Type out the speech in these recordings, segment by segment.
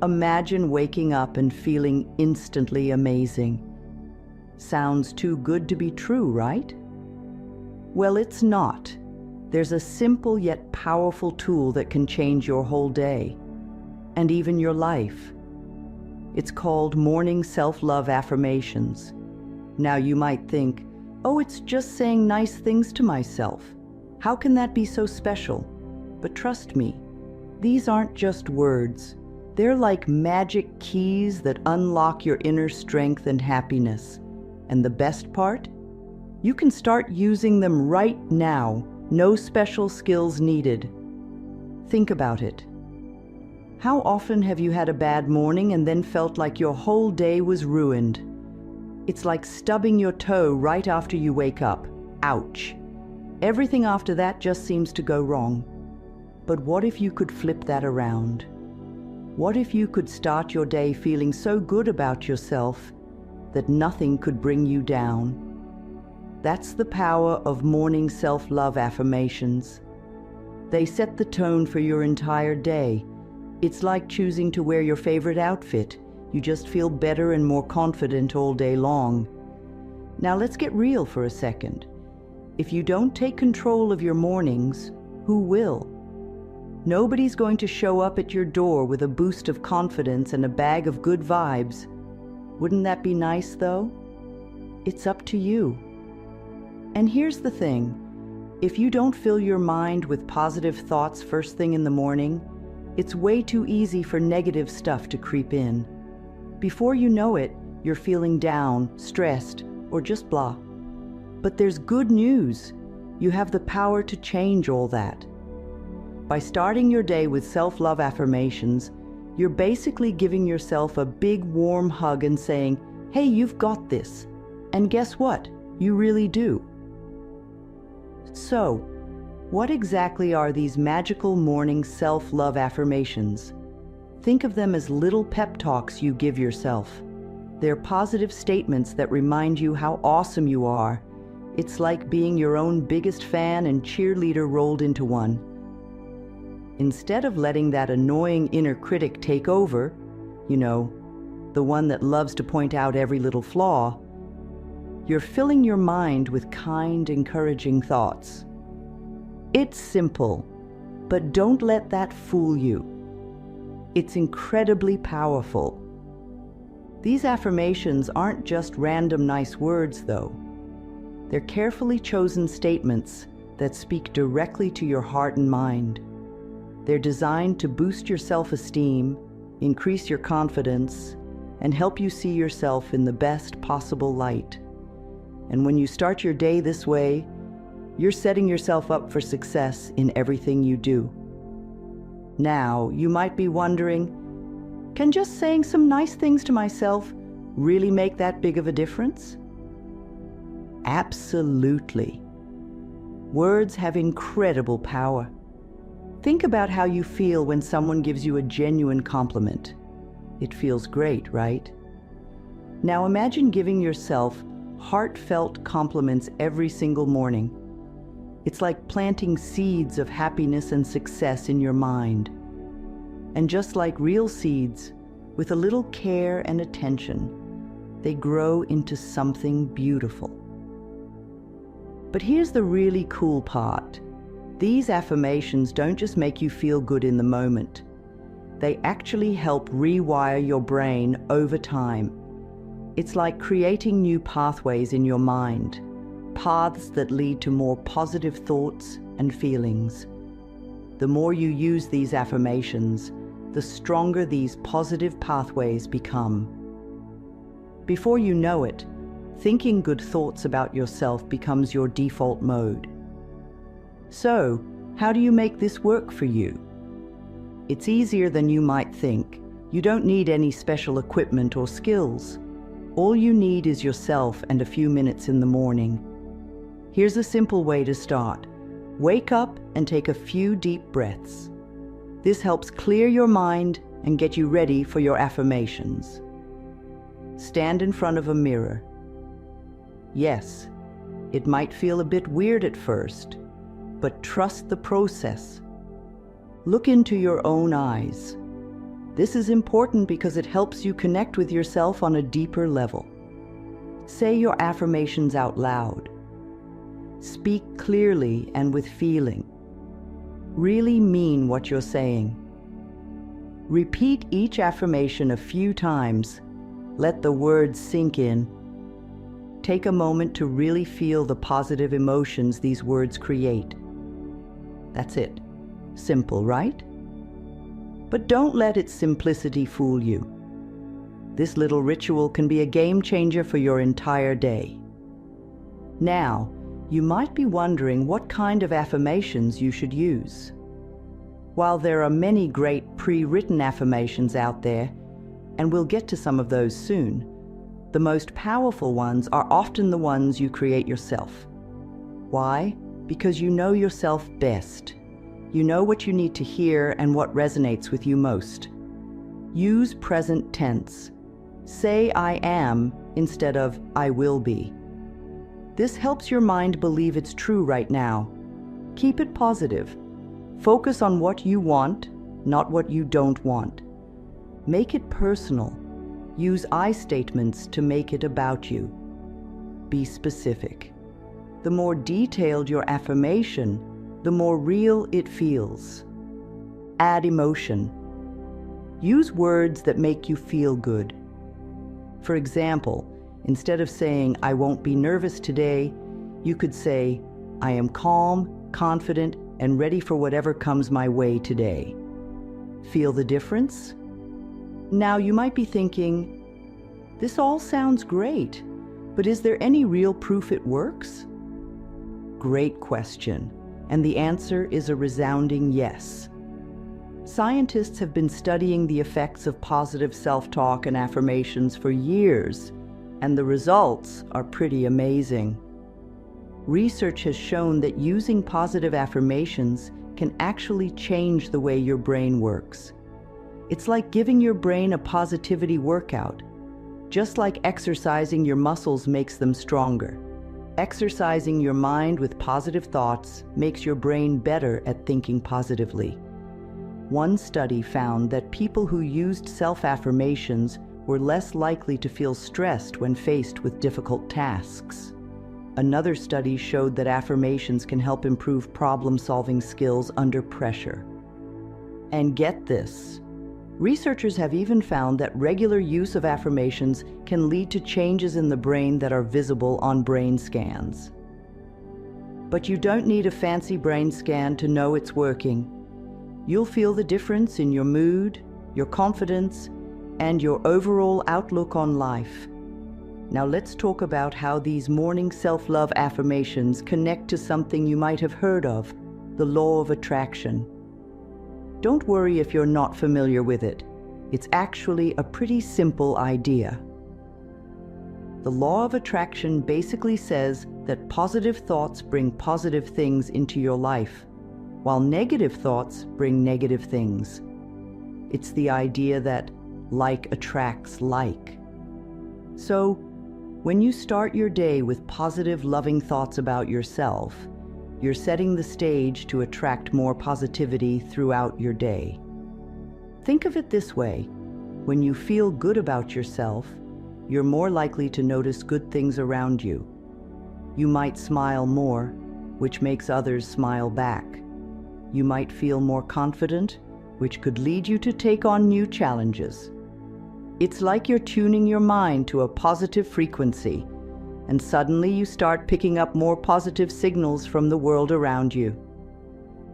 Imagine waking up and feeling instantly amazing. Sounds too good to be true, right? Well, it's not. There's a simple yet powerful tool that can change your whole day, and even your life. It's called morning self-love affirmations. Now you might think, oh, it's just saying nice things to myself. How can that be so special? But trust me, these aren't just words. They're like magic keys that unlock your inner strength and happiness. And the best part? You can start using them right now. No special skills needed. Think about it. How often have you had a bad morning and then felt like your whole day was ruined? It's like stubbing your toe right after you wake up. Ouch. Everything after that just seems to go wrong. But what if you could flip that around? What if you could start your day feeling so good about yourself that nothing could bring you down? That's the power of morning self-love affirmations. They set the tone for your entire day. It's like choosing to wear your favorite outfit. You just feel better and more confident all day long. Now let's get real for a second. If you don't take control of your mornings, who will? Nobody's going to show up at your door with a boost of confidence and a bag of good vibes. Wouldn't that be nice, though? It's up to you. And here's the thing. If you don't fill your mind with positive thoughts first thing in the morning, it's way too easy for negative stuff to creep in. Before you know it, you're feeling down, stressed, or just blah. But there's good news. You have the power to change all that. By starting your day with self-love affirmations, you're basically giving yourself a big warm hug and saying, hey, you've got this. And guess what? You really do. So, what exactly are these magical morning self-love affirmations? Think of them as little pep talks you give yourself. They're positive statements that remind you how awesome you are. It's like being your own biggest fan and cheerleader rolled into one. Instead of letting that annoying inner critic take over, the one that loves to point out every little flaw, you're filling your mind with kind, encouraging thoughts. It's simple, but don't let that fool you. It's incredibly powerful. These affirmations aren't just random nice words, though. They're carefully chosen statements that speak directly to your heart and mind. They're designed to boost your self-esteem, increase your confidence, and help you see yourself in the best possible light. And when you start your day this way, you're setting yourself up for success in everything you do. Now, you might be wondering, can just saying some nice things to myself really make that big of a difference? Absolutely. Words have incredible power. Think about how you feel when someone gives you a genuine compliment. It feels great, right? Now imagine giving yourself heartfelt compliments every single morning. It's like planting seeds of happiness and success in your mind. And just like real seeds, with a little care and attention, they grow into something beautiful. But here's the really cool part. These affirmations don't just make you feel good in the moment. They actually help rewire your brain over time. It's like creating new pathways in your mind, paths that lead to more positive thoughts and feelings. The more you use these affirmations, the stronger these positive pathways become. Before you know it, thinking good thoughts about yourself becomes your default mode. So, how do you make this work for you? It's easier than you might think. You don't need any special equipment or skills. All you need is yourself and a few minutes in the morning. Here's a simple way to start. Wake up and take a few deep breaths. This helps clear your mind and get you ready for your affirmations. Stand in front of a mirror. Yes, it might feel a bit weird at first, but trust the process. Look into your own eyes. This is important because it helps you connect with yourself on a deeper level. Say your affirmations out loud. Speak clearly and with feeling. Really mean what you're saying. Repeat each affirmation a few times. Let the words sink in. Take a moment to really feel the positive emotions these words create. That's it. Simple, right? But don't let its simplicity fool you. This little ritual can be a game changer for your entire day. Now, you might be wondering what kind of affirmations you should use. While there are many great pre-written affirmations out there, and we'll get to some of those soon, the most powerful ones are often the ones you create yourself. Why? Because you know yourself best. You know what you need to hear and what resonates with you most. Use present tense. Say I am instead of I will be. This helps your mind believe it's true right now. Keep it positive. Focus on what you want, not what you don't want. Make it personal. Use I statements to make it about you. Be specific. The more detailed your affirmation, the more real it feels. Add emotion. Use words that make you feel good. For example, instead of saying, I won't be nervous today, you could say, I am calm, confident, and ready for whatever comes my way today. Feel the difference? Now you might be thinking, this all sounds great, but is there any real proof it works? Great question. And the answer is a resounding yes. Scientists have been studying the effects of positive self-talk and affirmations for years, and the results are pretty amazing. Research has shown that using positive affirmations can actually change the way your brain works. It's like giving your brain a positivity workout. Just like exercising your muscles makes them stronger. Exercising your mind with positive thoughts makes your brain better at thinking positively. One study found that people who used self-affirmations were less likely to feel stressed when faced with difficult tasks. Another study showed that affirmations can help improve problem-solving skills under pressure. And get this, researchers have even found that regular use of affirmations can lead to changes in the brain that are visible on brain scans. But you don't need a fancy brain scan to know it's working. You'll feel the difference in your mood, your confidence, and your overall outlook on life. Now let's talk about how these morning self-love affirmations connect to something you might have heard of, the law of attraction. Don't worry if you're not familiar with it. It's actually a pretty simple idea. The law of attraction basically says that positive thoughts bring positive things into your life, while negative thoughts bring negative things. It's the idea that like attracts like. So, when you start your day with positive, loving thoughts about yourself, you're setting the stage to attract more positivity throughout your day. Think of it this way: when you feel good about yourself, you're more likely to notice good things around you. You might smile more, which makes others smile back. You might feel more confident, which could lead you to take on new challenges. It's like you're tuning your mind to a positive frequency, and suddenly you start picking up more positive signals from the world around you.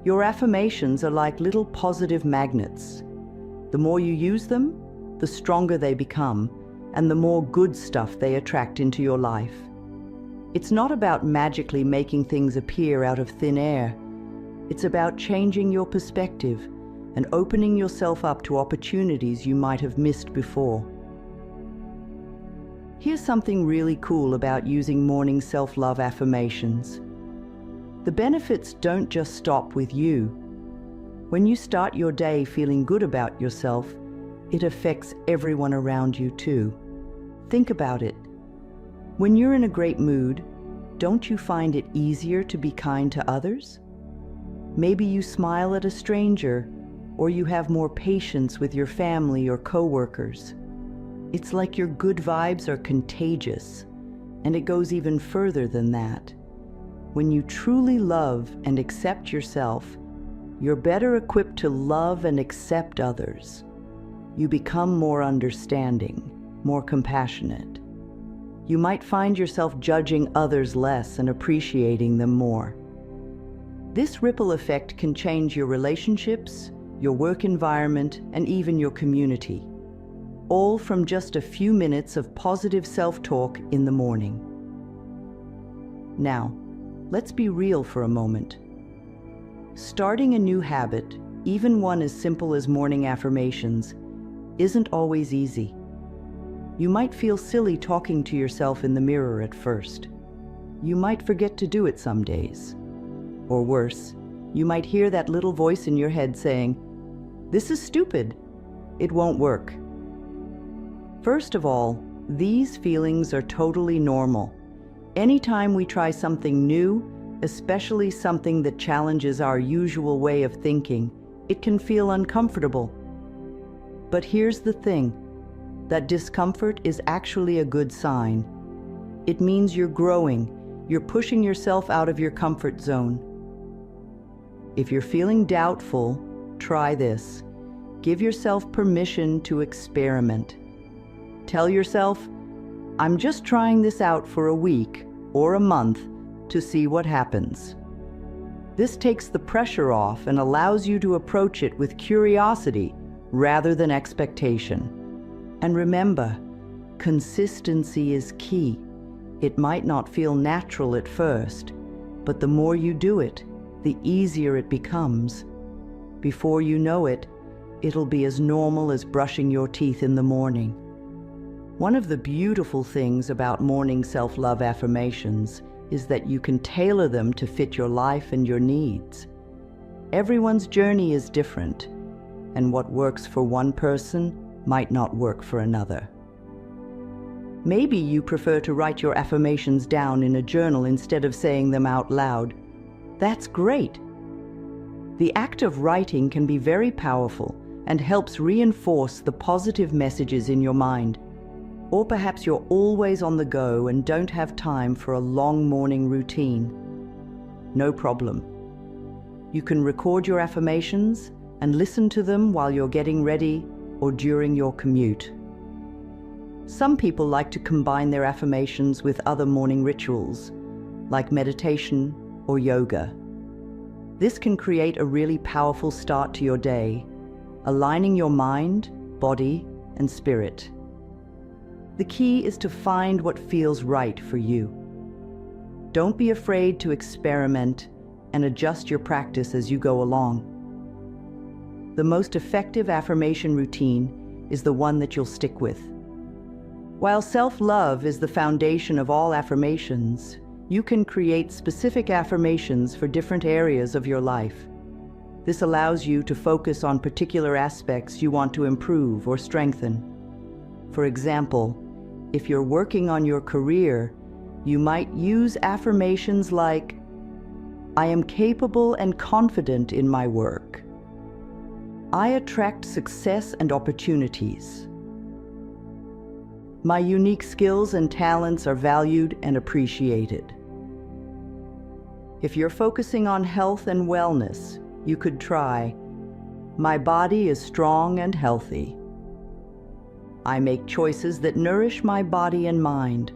Your affirmations are like little positive magnets. The more you use them, the stronger they become, and the more good stuff they attract into your life. It's not about magically making things appear out of thin air. It's about changing your perspective and opening yourself up to opportunities you might have missed before. Here's something really cool about using morning self-love affirmations. The benefits don't just stop with you. When you start your day feeling good about yourself, it affects everyone around you too. Think about it. When you're in a great mood, don't you find it easier to be kind to others? Maybe you smile at a stranger, or you have more patience with your family or coworkers. It's like your good vibes are contagious, and it goes even further than that. When you truly love and accept yourself, you're better equipped to love and accept others. You become more understanding, more compassionate. You might find yourself judging others less and appreciating them more. This ripple effect can change your relationships, your work environment, and even your community, all from just a few minutes of positive self-talk in the morning. Now, let's be real for a moment. Starting a new habit, even one as simple as morning affirmations, isn't always easy. You might feel silly talking to yourself in the mirror at first. You might forget to do it some days. Or worse, you might hear that little voice in your head saying, "This is stupid. It won't work." First of all, these feelings are totally normal. Anytime we try something new, especially something that challenges our usual way of thinking, it can feel uncomfortable. But here's the thing, that discomfort is actually a good sign. It means you're growing, you're pushing yourself out of your comfort zone. If you're feeling doubtful, try this. Give yourself permission to experiment. Tell yourself, "I'm just trying this out for a week or a month to see what happens." This takes the pressure off and allows you to approach it with curiosity rather than expectation. And remember, consistency is key. It might not feel natural at first, but the more you do it, the easier it becomes. Before you know it, it'll be as normal as brushing your teeth in the morning. One of the beautiful things about morning self-love affirmations is that you can tailor them to fit your life and your needs. Everyone's journey is different, and what works for one person might not work for another. Maybe you prefer to write your affirmations down in a journal instead of saying them out loud. That's great. The act of writing can be very powerful and helps reinforce the positive messages in your mind. Or perhaps you're always on the go and don't have time for a long morning routine. No problem. You can record your affirmations and listen to them while you're getting ready or during your commute. Some people like to combine their affirmations with other morning rituals, like meditation or yoga. This can create a really powerful start to your day, aligning your mind, body, and spirit. The key is to find what feels right for you. Don't be afraid to experiment and adjust your practice as you go along. The most effective affirmation routine is the one that you'll stick with. While self-love is the foundation of all affirmations, you can create specific affirmations for different areas of your life. This allows you to focus on particular aspects you want to improve or strengthen. For example, if you're working on your career, you might use affirmations like, "I am capable and confident in my work. I attract success and opportunities. My unique skills and talents are valued and appreciated." If you're focusing on health and wellness, you could try, "My body is strong and healthy. I make choices that nourish my body and mind.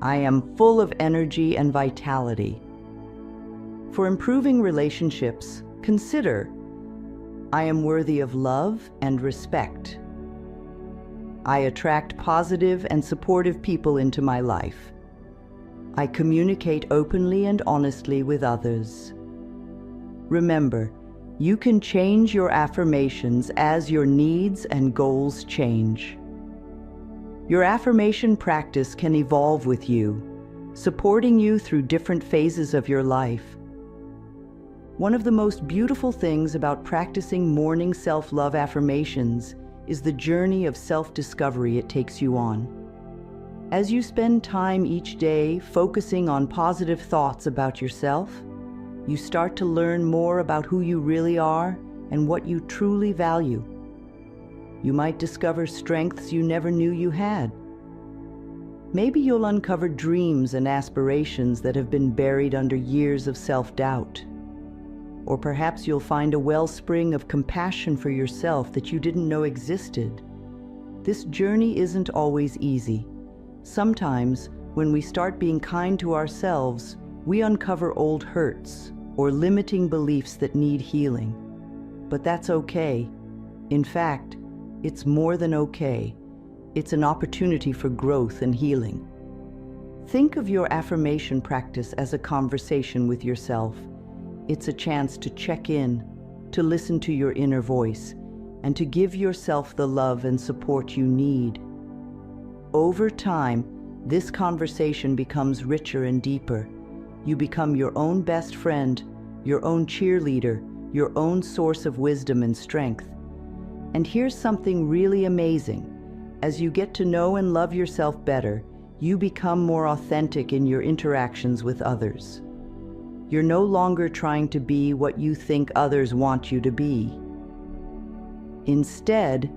I am full of energy and vitality." For improving relationships, consider, "I am worthy of love and respect. I attract positive and supportive people into my life. I communicate openly and honestly with others." Remember, you can change your affirmations as your needs and goals change. Your affirmation practice can evolve with you, supporting you through different phases of your life. One of the most beautiful things about practicing morning self-love affirmations is the journey of self-discovery it takes you on. As you spend time each day focusing on positive thoughts about yourself, you start to learn more about who you really are and what you truly value. You might discover strengths you never knew you had. Maybe you'll uncover dreams and aspirations that have been buried under years of self-doubt. Or perhaps you'll find a wellspring of compassion for yourself that you didn't know existed. This journey isn't always easy. Sometimes, when we start being kind to ourselves, we uncover old hurts or limiting beliefs that need healing. But that's okay. In fact, it's more than okay. It's an opportunity for growth and healing. Think of your affirmation practice as a conversation with yourself. It's a chance to check in, to listen to your inner voice, and to give yourself the love and support you need. Over time, this conversation becomes richer and deeper. You become your own best friend, your own cheerleader, your own source of wisdom and strength. And here's something really amazing. As you get to know and love yourself better, you become more authentic in your interactions with others. You're no longer trying to be what you think others want you to be. Instead,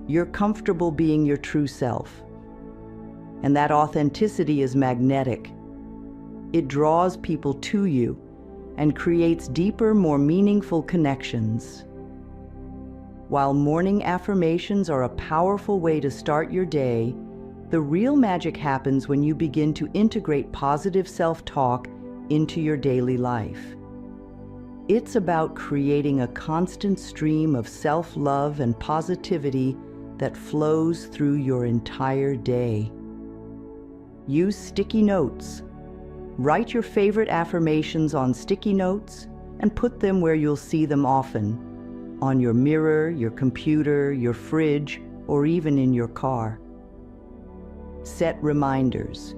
you're comfortable being your true self. And that authenticity is magnetic. It draws people to you and creates deeper, more meaningful connections. While morning affirmations are a powerful way to start your day, the real magic happens when you begin to integrate positive self-talk into your daily life. It's about creating a constant stream of self-love and positivity that flows through your entire day. Use sticky notes. Write your favorite affirmations on sticky notes and put them where you'll see them often. On your mirror, your computer, your fridge, or even in your car. Set reminders.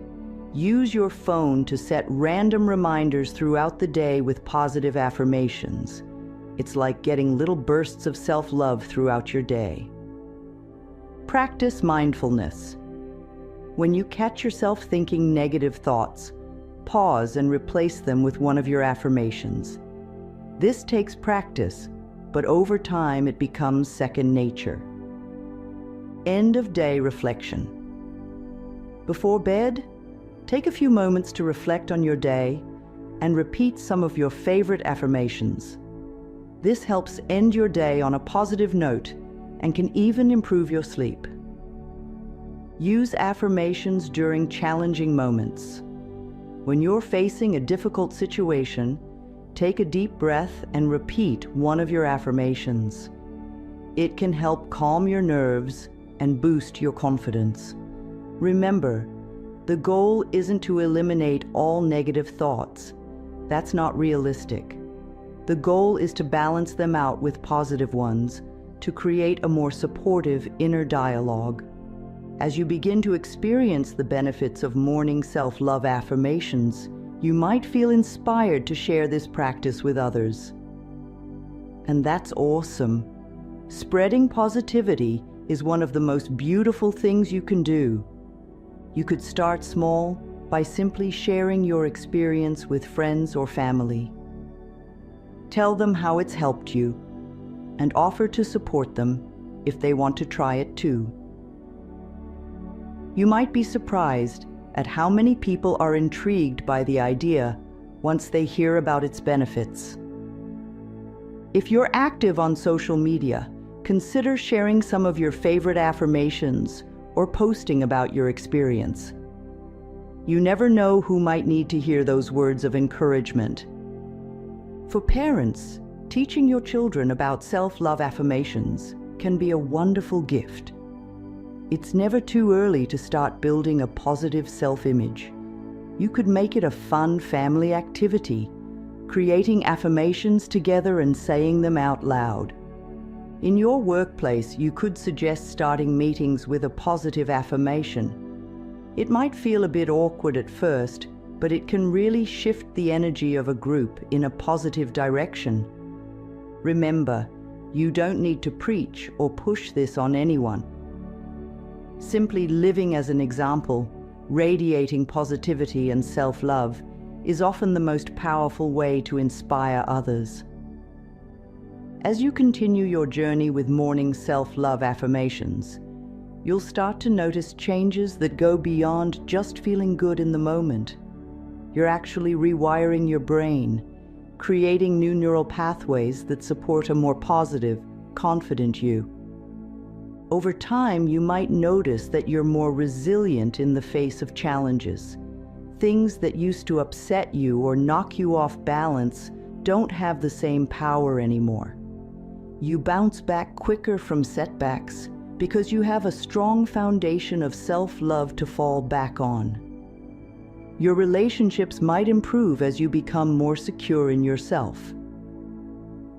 Use your phone to set random reminders throughout the day with positive affirmations. It's like getting little bursts of self-love throughout your day. Practice mindfulness. When you catch yourself thinking negative thoughts, pause and replace them with one of your affirmations. This takes practice, but over time it becomes second nature. End of day reflection. Before bed, take a few moments to reflect on your day and repeat some of your favorite affirmations. This helps end your day on a positive note and can even improve your sleep. Use affirmations during challenging moments. When you're facing a difficult situation, take a deep breath and repeat one of your affirmations. It can help calm your nerves and boost your confidence. Remember, the goal isn't to eliminate all negative thoughts. That's not realistic. The goal is to balance them out with positive ones, to create a more supportive inner dialogue. As you begin to experience the benefits of morning self-love affirmations, you might feel inspired to share this practice with others. And that's awesome. Spreading positivity is one of the most beautiful things you can do. You could start small by simply sharing your experience with friends or family. Tell them how it's helped you, and offer to support them if they want to try it too. You might be surprised at how many people are intrigued by the idea once they hear about its benefits. If you're active on social media, consider sharing some of your favorite affirmations or posting about your experience. You never know who might need to hear those words of encouragement. For parents, teaching your children about self-love affirmations can be a wonderful gift. It's never too early to start building a positive self-image. You could make it a fun family activity, creating affirmations together and saying them out loud. In your workplace, you could suggest starting meetings with a positive affirmation. It might feel a bit awkward at first, but it can really shift the energy of a group in a positive direction. Remember, you don't need to preach or push this on anyone. Simply living as an example, radiating positivity and self-love, is often the most powerful way to inspire others. As you continue your journey with morning self-love affirmations, you'll start to notice changes that go beyond just feeling good in the moment. You're actually rewiring your brain, creating new neural pathways that support a more positive, confident you. Over time, you might notice that you're more resilient in the face of challenges. Things that used to upset you or knock you off balance don't have the same power anymore. You bounce back quicker from setbacks because you have a strong foundation of self-love to fall back on. Your relationships might improve as you become more secure in yourself.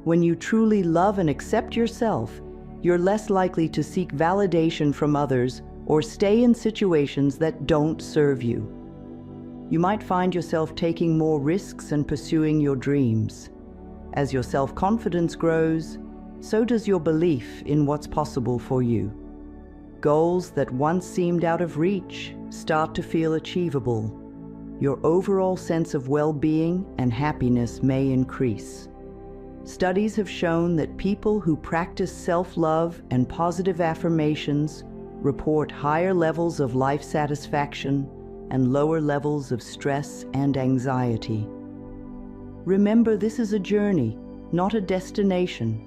When you truly love and accept yourself, you're less likely to seek validation from others or stay in situations that don't serve you. You might find yourself taking more risks and pursuing your dreams. As your self-confidence grows, so does your belief in what's possible for you. Goals that once seemed out of reach start to feel achievable. Your overall sense of well-being and happiness may increase. Studies have shown that people who practice self-love and positive affirmations report higher levels of life satisfaction and lower levels of stress and anxiety. Remember, this is a journey, not a destination.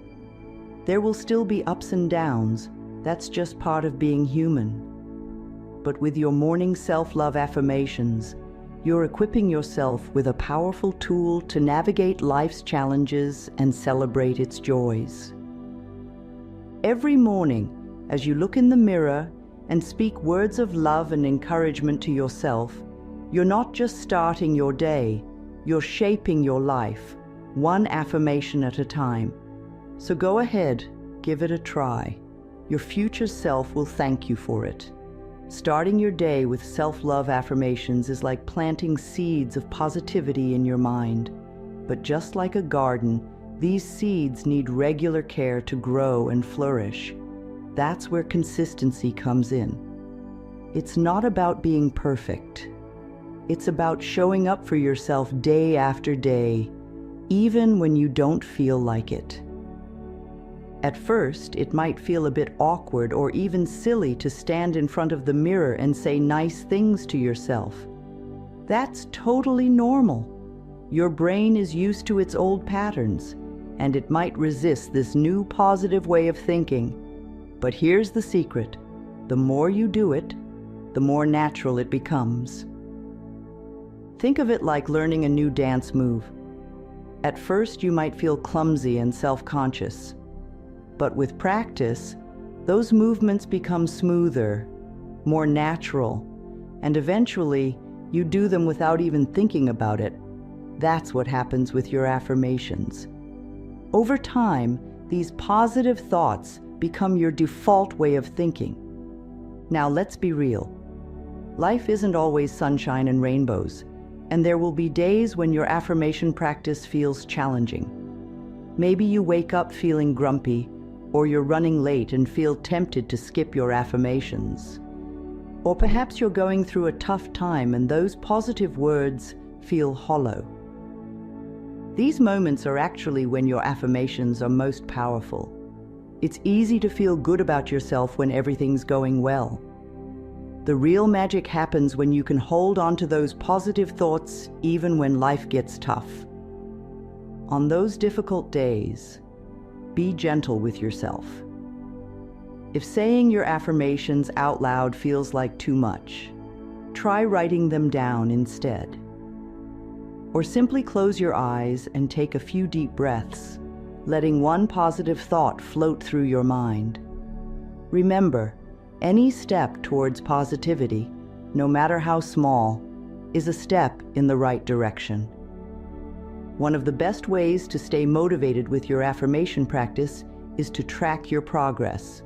There will still be ups and downs. That's just part of being human. But with your morning self-love affirmations, you're equipping yourself with a powerful tool to navigate life's challenges and celebrate its joys. Every morning, as you look in the mirror and speak words of love and encouragement to yourself, you're not just starting your day, you're shaping your life, one affirmation at a time. So go ahead, give it a try. Your future self will thank you for it. Starting your day with self-love affirmations is like planting seeds of positivity in your mind. But just like a garden, these seeds need regular care to grow and flourish. That's where consistency comes in. It's not about being perfect. It's about showing up for yourself day after day, even when you don't feel like it. At first, it might feel a bit awkward or even silly to stand in front of the mirror and say nice things to yourself. That's totally normal. Your brain is used to its old patterns, and it might resist this new positive way of thinking. But here's the secret. The more you do it, the more natural it becomes. Think of it like learning a new dance move. At first, you might feel clumsy and self-conscious. But with practice, those movements become smoother, more natural, and eventually you do them without even thinking about it. That's what happens with your affirmations. Over time, these positive thoughts become your default way of thinking. Now let's be real. Life isn't always sunshine and rainbows, and there will be days when your affirmation practice feels challenging. Maybe you wake up feeling grumpy, or you're running late and feel tempted to skip your affirmations. Or perhaps you're going through a tough time and those positive words feel hollow. These moments are actually when your affirmations are most powerful. It's easy to feel good about yourself when everything's going well. The real magic happens when you can hold on to those positive thoughts even when life gets tough. On those difficult days, be gentle with yourself. If saying your affirmations out loud feels like too much, try writing them down instead. Or simply close your eyes and take a few deep breaths, letting one positive thought float through your mind. Remember, any step towards positivity, no matter how small, is a step in the right direction. One of the best ways to stay motivated with your affirmation practice is to track your progress.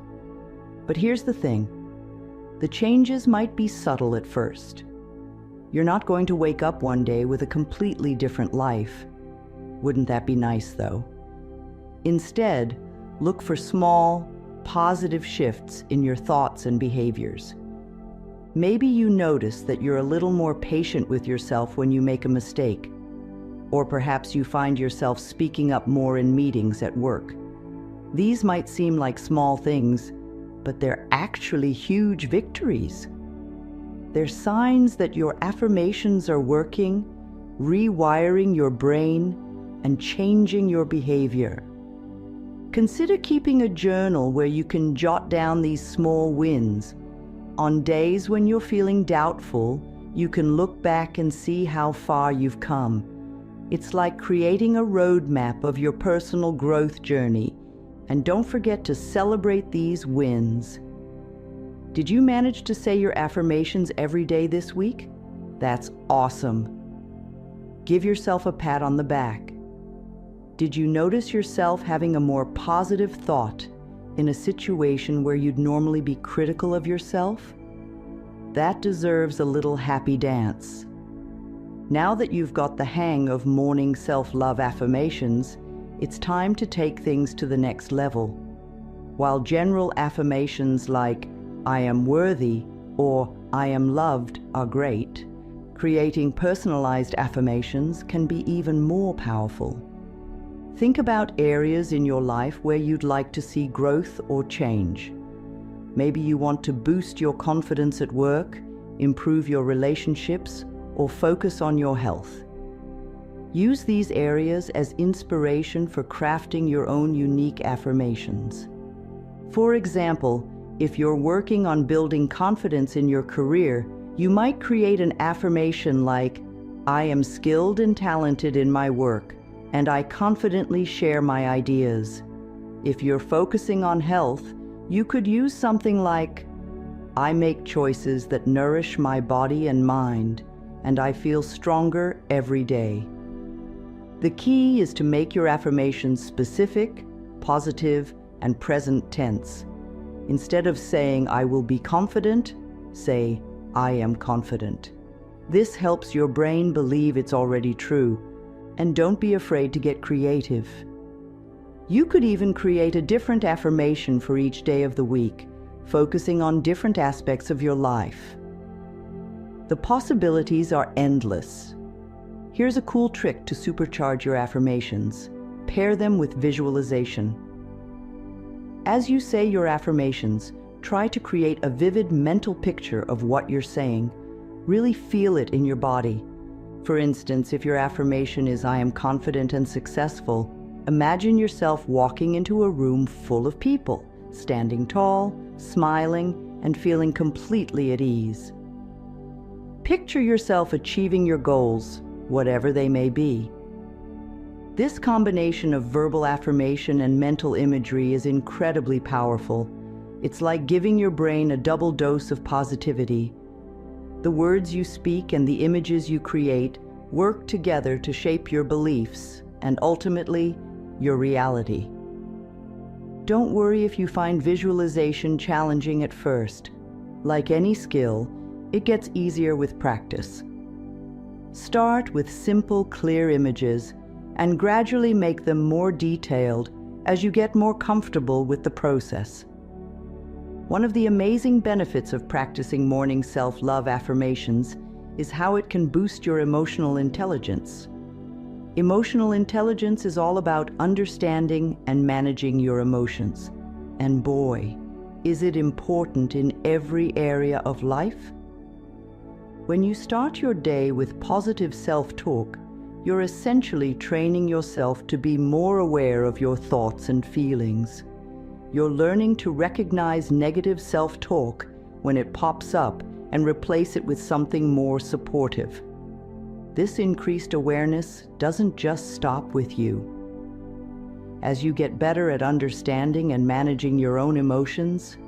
But here's the thing. The changes might be subtle at first. You're not going to wake up one day with a completely different life. Wouldn't that be nice, though? Instead, look for small, positive shifts in your thoughts and behaviors. Maybe you notice that you're a little more patient with yourself when you make a mistake. Or perhaps you find yourself speaking up more in meetings at work. These might seem like small things, but they're actually huge victories. They're signs that your affirmations are working, rewiring your brain, and changing your behavior. Consider keeping a journal where you can jot down these small wins. On days when you're feeling doubtful, you can look back and see how far you've come. It's like creating a roadmap of your personal growth journey. And don't forget to celebrate these wins. Did you manage to say your affirmations every day this week? That's awesome. Give yourself a pat on the back. Did you notice yourself having a more positive thought in a situation where you'd normally be critical of yourself? That deserves a little happy dance. Now that you've got the hang of morning self-love affirmations, it's time to take things to the next level. While general affirmations like "I am worthy" or "I am loved" are great, creating personalized affirmations can be even more powerful. Think about areas in your life where you'd like to see growth or change. Maybe you want to boost your confidence at work, improve your relationships, or focus on your health. Use these areas as inspiration for crafting your own unique affirmations. For example, if you're working on building confidence in your career, you might create an affirmation like, "I am skilled and talented in my work, and I confidently share my ideas." If you're focusing on health, you could use something like, "I make choices that nourish my body and mind, and I feel stronger every day." The key is to make your affirmations specific, positive, and present tense. Instead of saying, "I will be confident," say, "I am confident." This helps your brain believe it's already true. And don't be afraid to get creative. You could even create a different affirmation for each day of the week, focusing on different aspects of your life. The possibilities are endless. Here's a cool trick to supercharge your affirmations. Pair them with visualization. As you say your affirmations, try to create a vivid mental picture of what you're saying. Really feel it in your body. For instance, if your affirmation is "I am confident and successful," imagine yourself walking into a room full of people, standing tall, smiling, and feeling completely at ease. Picture yourself achieving your goals, whatever they may be. This combination of verbal affirmation and mental imagery is incredibly powerful. It's like giving your brain a double dose of positivity. The words you speak and the images you create work together to shape your beliefs and ultimately your reality. Don't worry if you find visualization challenging at first. Like any skill, it gets easier with practice. Start with simple, clear images and gradually make them more detailed as you get more comfortable with the process. One of the amazing benefits of practicing morning self-love affirmations is how it can boost your emotional intelligence. Emotional intelligence is all about understanding and managing your emotions. And boy, is it important in every area of life? When you start your day with positive self-talk, you're essentially training yourself to be more aware of your thoughts and feelings. You're learning to recognize negative self-talk when it pops up and replace it with something more supportive. This increased awareness doesn't just stop with you. As you get better at understanding and managing your own emotions,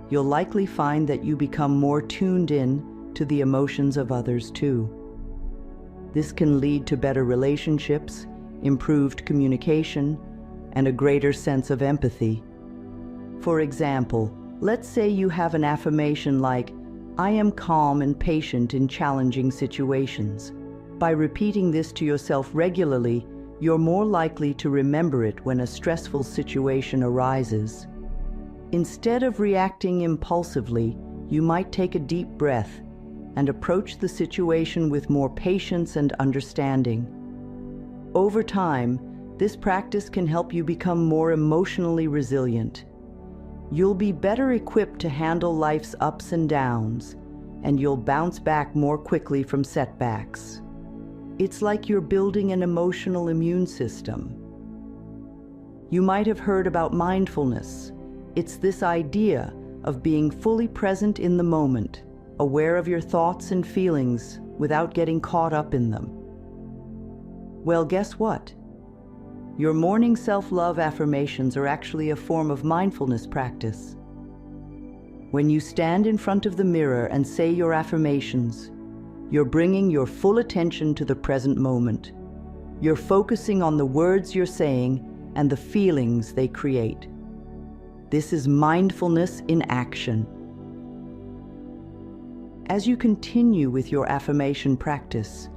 you'll likely find that you become more tuned in to the emotions of others too. This can lead to better relationships, improved communication, and a greater sense of empathy. For example, let's say you have an affirmation like, "I am calm and patient in challenging situations." By repeating this to yourself regularly, you're more likely to remember it when a stressful situation arises. Instead of reacting impulsively, you might take a deep breath and approach the situation with more patience and understanding. Over time, This practice can help you become more emotionally resilient. You'll be better equipped to handle life's ups and downs, and you'll bounce back more quickly from setbacks. It's like you're building an emotional immune system. You might have heard about mindfulness. It's this idea of being fully present in the moment, aware of your thoughts and feelings without getting caught up in them. Well, guess what? Your morning self-love affirmations are actually a form of mindfulness practice. When you stand in front of the mirror and say your affirmations, you're bringing your full attention to the present moment. You're focusing on the words you're saying and the feelings they create. This is mindfulness in action. As you continue with your affirmation practice,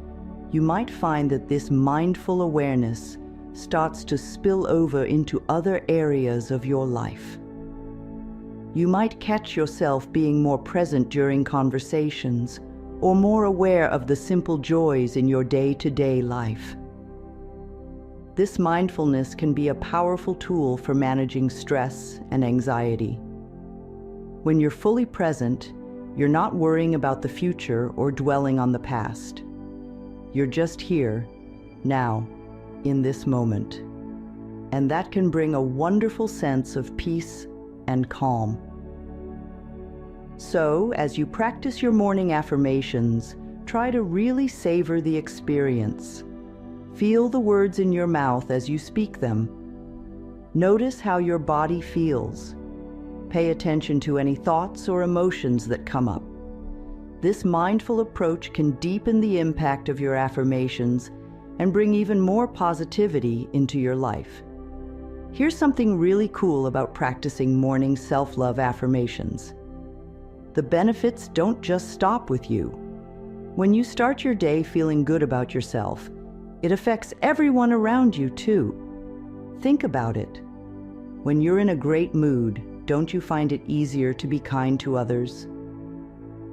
you might find that this mindful awareness starts to spill over into other areas of your life. You might catch yourself being more present during conversations, or more aware of the simple joys in your day-to-day life. This mindfulness can be a powerful tool for managing stress and anxiety. When you're fully present, you're not worrying about the future or dwelling on the past. You're just here, now, in this moment. And that can bring a wonderful sense of peace and calm. So, as you practice your morning affirmations, try to really savor the experience. Feel the words in your mouth as you speak them. Notice how your body feels. Pay attention to any thoughts or emotions that come up. This mindful approach can deepen the impact of your affirmations and bring even more positivity into your life. Here's something really cool about practicing morning self-love affirmations. The benefits don't just stop with you. When you start your day feeling good about yourself, it affects everyone around you too. Think about it. When you're in a great mood, don't you find it easier to be kind to others?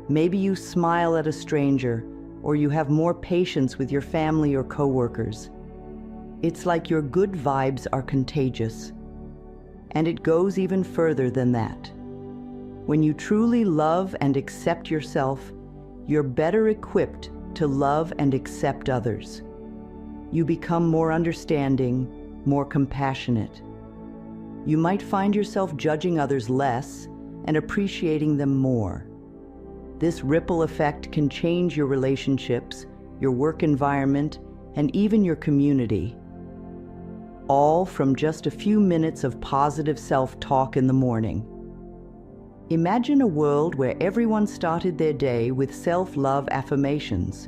Maybe you smile at a stranger, or you have more patience with your family or coworkers. It's like your good vibes are contagious. And it goes even further than that. When you truly love and accept yourself, you're better equipped to love and accept others. You become more understanding, more compassionate. You might find yourself judging others less and appreciating them more. This ripple effect can change your relationships, your work environment, and even your community. All from just a few minutes of positive self-talk in the morning. Imagine a world where everyone started their day with self-love affirmations.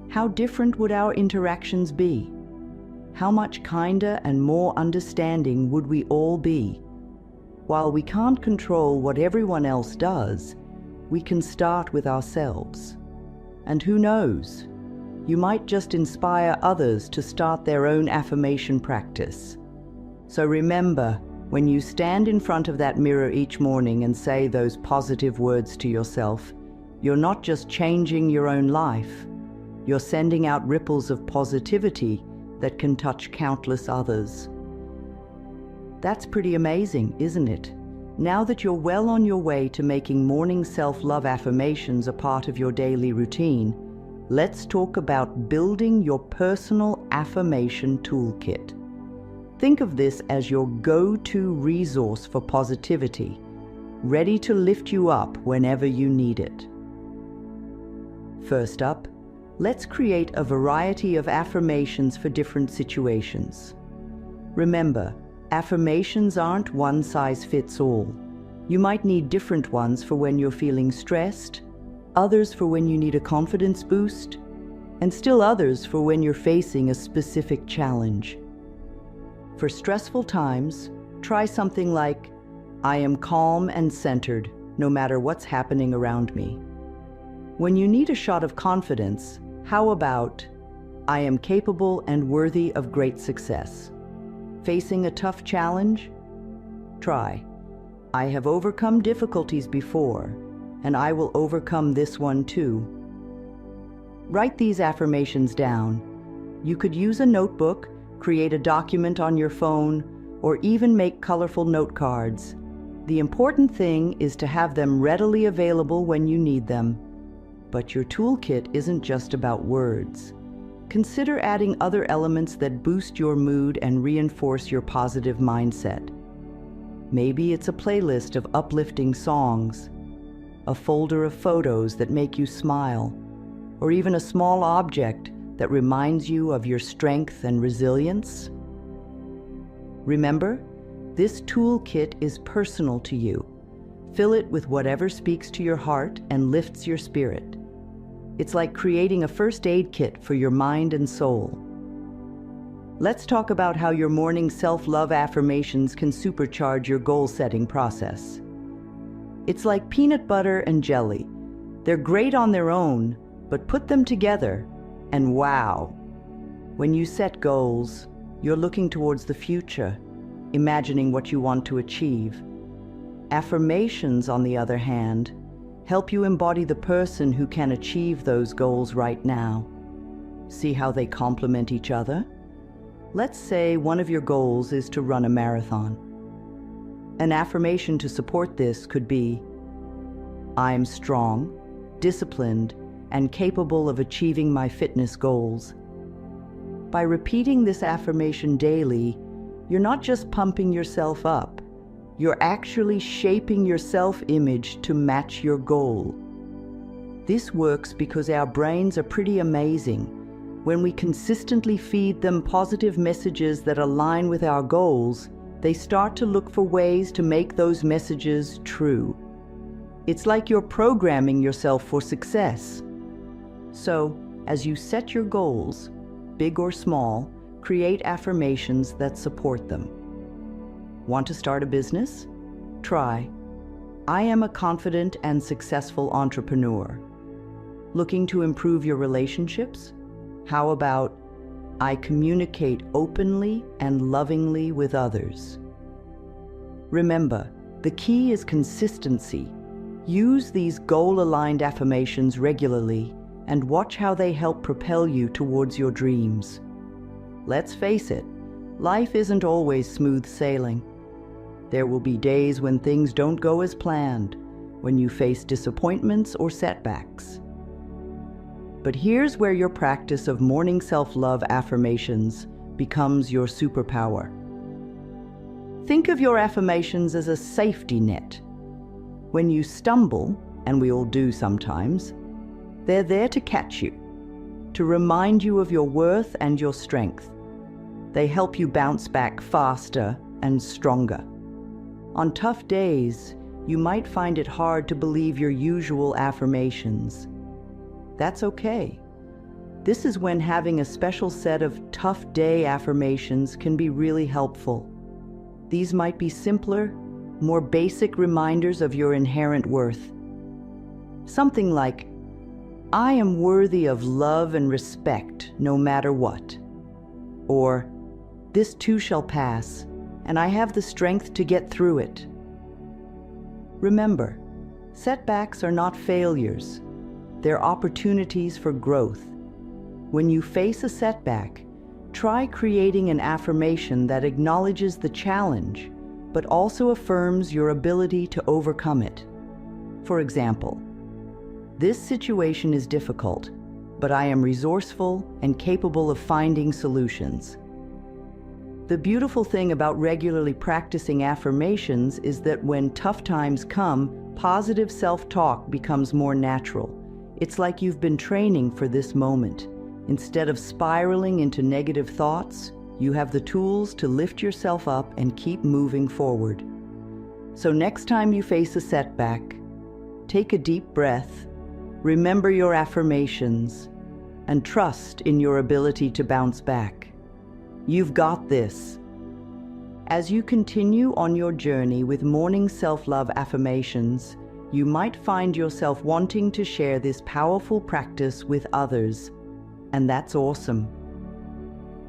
How different would our interactions be? How much kinder and more understanding would we all be? While we can't control what everyone else does, we can start with ourselves. And who knows? You might just inspire others to start their own affirmation practice. So remember, when you stand in front of that mirror each morning and say those positive words to yourself, you're not just changing your own life, you're sending out ripples of positivity that can touch countless others. That's pretty amazing, isn't it? Now that you're well on your way to making morning self-love affirmations a part of your daily routine, let's talk about building your personal affirmation toolkit. Think of this as your go-to resource for positivity, ready to lift you up whenever you need it. First up, let's create a variety of affirmations for different situations. Remember, affirmations aren't one size fits all. You might need different ones for when you're feeling stressed, others for when you need a confidence boost, and still others for when you're facing a specific challenge. For stressful times, try something like, I am calm and centered, no matter what's happening around me. When you need a shot of confidence, how about, I am capable and worthy of great success. Facing a tough challenge? Try, I have overcome difficulties before, and I will overcome this one too. Write these affirmations down. You could use a notebook, create a document on your phone, or even make colorful note cards. The important thing is to have them readily available when you need them. But your toolkit isn't just about words. Consider adding other elements that boost your mood and reinforce your positive mindset. Maybe it's a playlist of uplifting songs, a folder of photos that make you smile, or even a small object that reminds you of your strength and resilience. Remember, this toolkit is personal to you. Fill it with whatever speaks to your heart and lifts your spirit. It's like creating a first aid kit for your mind and soul. Let's talk about how your morning self-love affirmations can supercharge your goal-setting process. It's like peanut butter and jelly. They're great on their own, but put them together, and wow! When you set goals, you're looking towards the future, imagining what you want to achieve. Affirmations, on the other hand, help you embody the person who can achieve those goals right now. See how they complement each other? Let's say one of your goals is to run a marathon. An affirmation to support this could be, "I am strong, disciplined, and capable of achieving my fitness goals." By repeating this affirmation daily, you're not just pumping yourself up, you're actually shaping your self-image to match your goal. This works because our brains are pretty amazing. When we consistently feed them positive messages that align with our goals, they start to look for ways to make those messages true. It's like you're programming yourself for success. So, as you set your goals, big or small, create affirmations that support them. Want to start a business? Try, "I am a confident and successful entrepreneur." Looking to improve your relationships? How about, "I communicate openly and lovingly with others." Remember, the key is consistency. Use these goal-aligned affirmations regularly and watch how they help propel you towards your dreams. Let's face it, life isn't always smooth sailing. There will be days when things don't go as planned, when you face disappointments or setbacks. But here's where your practice of morning self-love affirmations becomes your superpower. Think of your affirmations as a safety net. When you stumble, and we all do sometimes, they're there to catch you, to remind you of your worth and your strength. They help you bounce back faster and stronger. On tough days, you might find it hard to believe your usual affirmations. That's okay. This is when having a special set of tough day affirmations can be really helpful. These might be simpler, more basic reminders of your inherent worth. Something like, "I am worthy of love and respect no matter what." Or, "This too shall pass, and I have the strength to get through it." Remember, setbacks are not failures. They're opportunities for growth. When you face a setback, try creating an affirmation that acknowledges the challenge, but also affirms your ability to overcome it. For example, "This situation is difficult, but I am resourceful and capable of finding solutions." The beautiful thing about regularly practicing affirmations is that when tough times come, positive self-talk becomes more natural. It's like you've been training for this moment. Instead of spiraling into negative thoughts, you have the tools to lift yourself up and keep moving forward. So next time you face a setback, take a deep breath, remember your affirmations, and trust in your ability to bounce back. You've got this. As you continue on your journey with morning self-love affirmations, you might find yourself wanting to share this powerful practice with others, and that's awesome.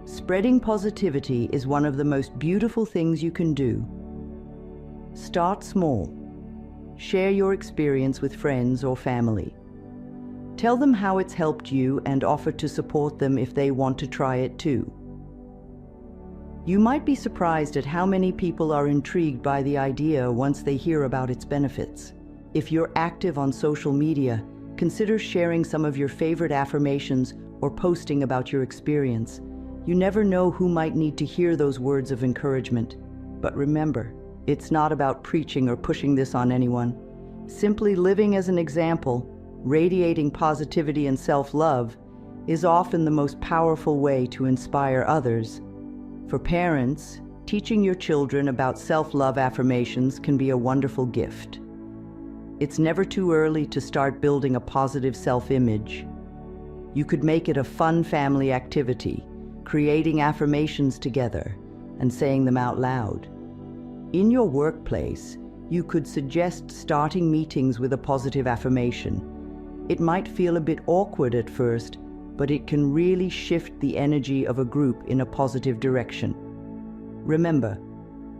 Spreading positivity is one of the most beautiful things you can do. Start small. Share your experience with friends or family. Tell them how it's helped you and offer to support them if they want to try it too. You might be surprised at how many people are intrigued by the idea once they hear about its benefits. If you're active on social media, consider sharing some of your favorite affirmations or posting about your experience. You never know who might need to hear those words of encouragement. But remember, it's not about preaching or pushing this on anyone. Simply living as an example, radiating positivity and self-love, is often the most powerful way to inspire others. For parents, teaching your children about self-love affirmations can be a wonderful gift. It's never too early to start building a positive self-image. You could make it a fun family activity, creating affirmations together and saying them out loud. In your workplace, you could suggest starting meetings with a positive affirmation. It might feel a bit awkward at first, but it can really shift the energy of a group in a positive direction. Remember,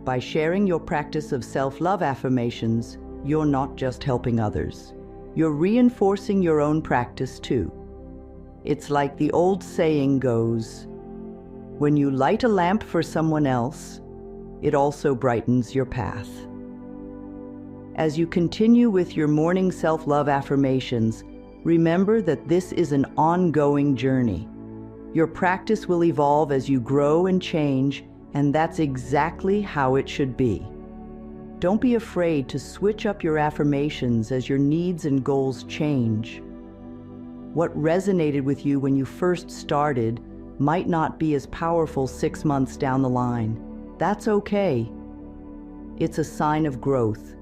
by sharing your practice of self-love affirmations, you're not just helping others. You're reinforcing your own practice too. It's like the old saying goes, when you light a lamp for someone else, it also brightens your path. As you continue with your morning self-love affirmations, remember that this is an ongoing journey. Your practice will evolve as you grow and change, and that's exactly how it should be. Don't be afraid to switch up your affirmations as your needs and goals change. What resonated with you when you first started might not be as powerful 6 months down the line. That's okay. It's a sign of growth.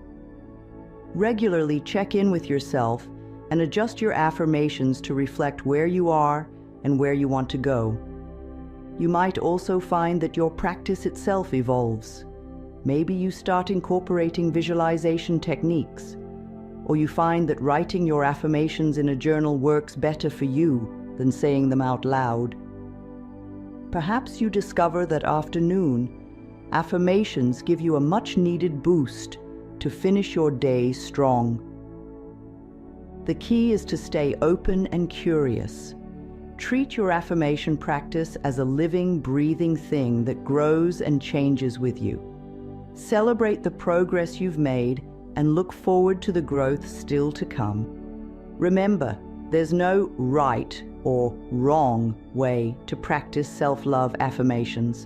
Regularly check in with yourself and adjust your affirmations to reflect where you are and where you want to go. You might also find that your practice itself evolves. Maybe you start incorporating visualization techniques, or you find that writing your affirmations in a journal works better for you than saying them out loud. Perhaps you discover that afternoon, affirmations give you a much-needed boost to finish your day strong. The key is to stay open and curious. Treat your affirmation practice as a living, breathing thing that grows and changes with you. Celebrate the progress you've made and look forward to the growth still to come. Remember, there's no right or wrong way to practice self-love affirmations.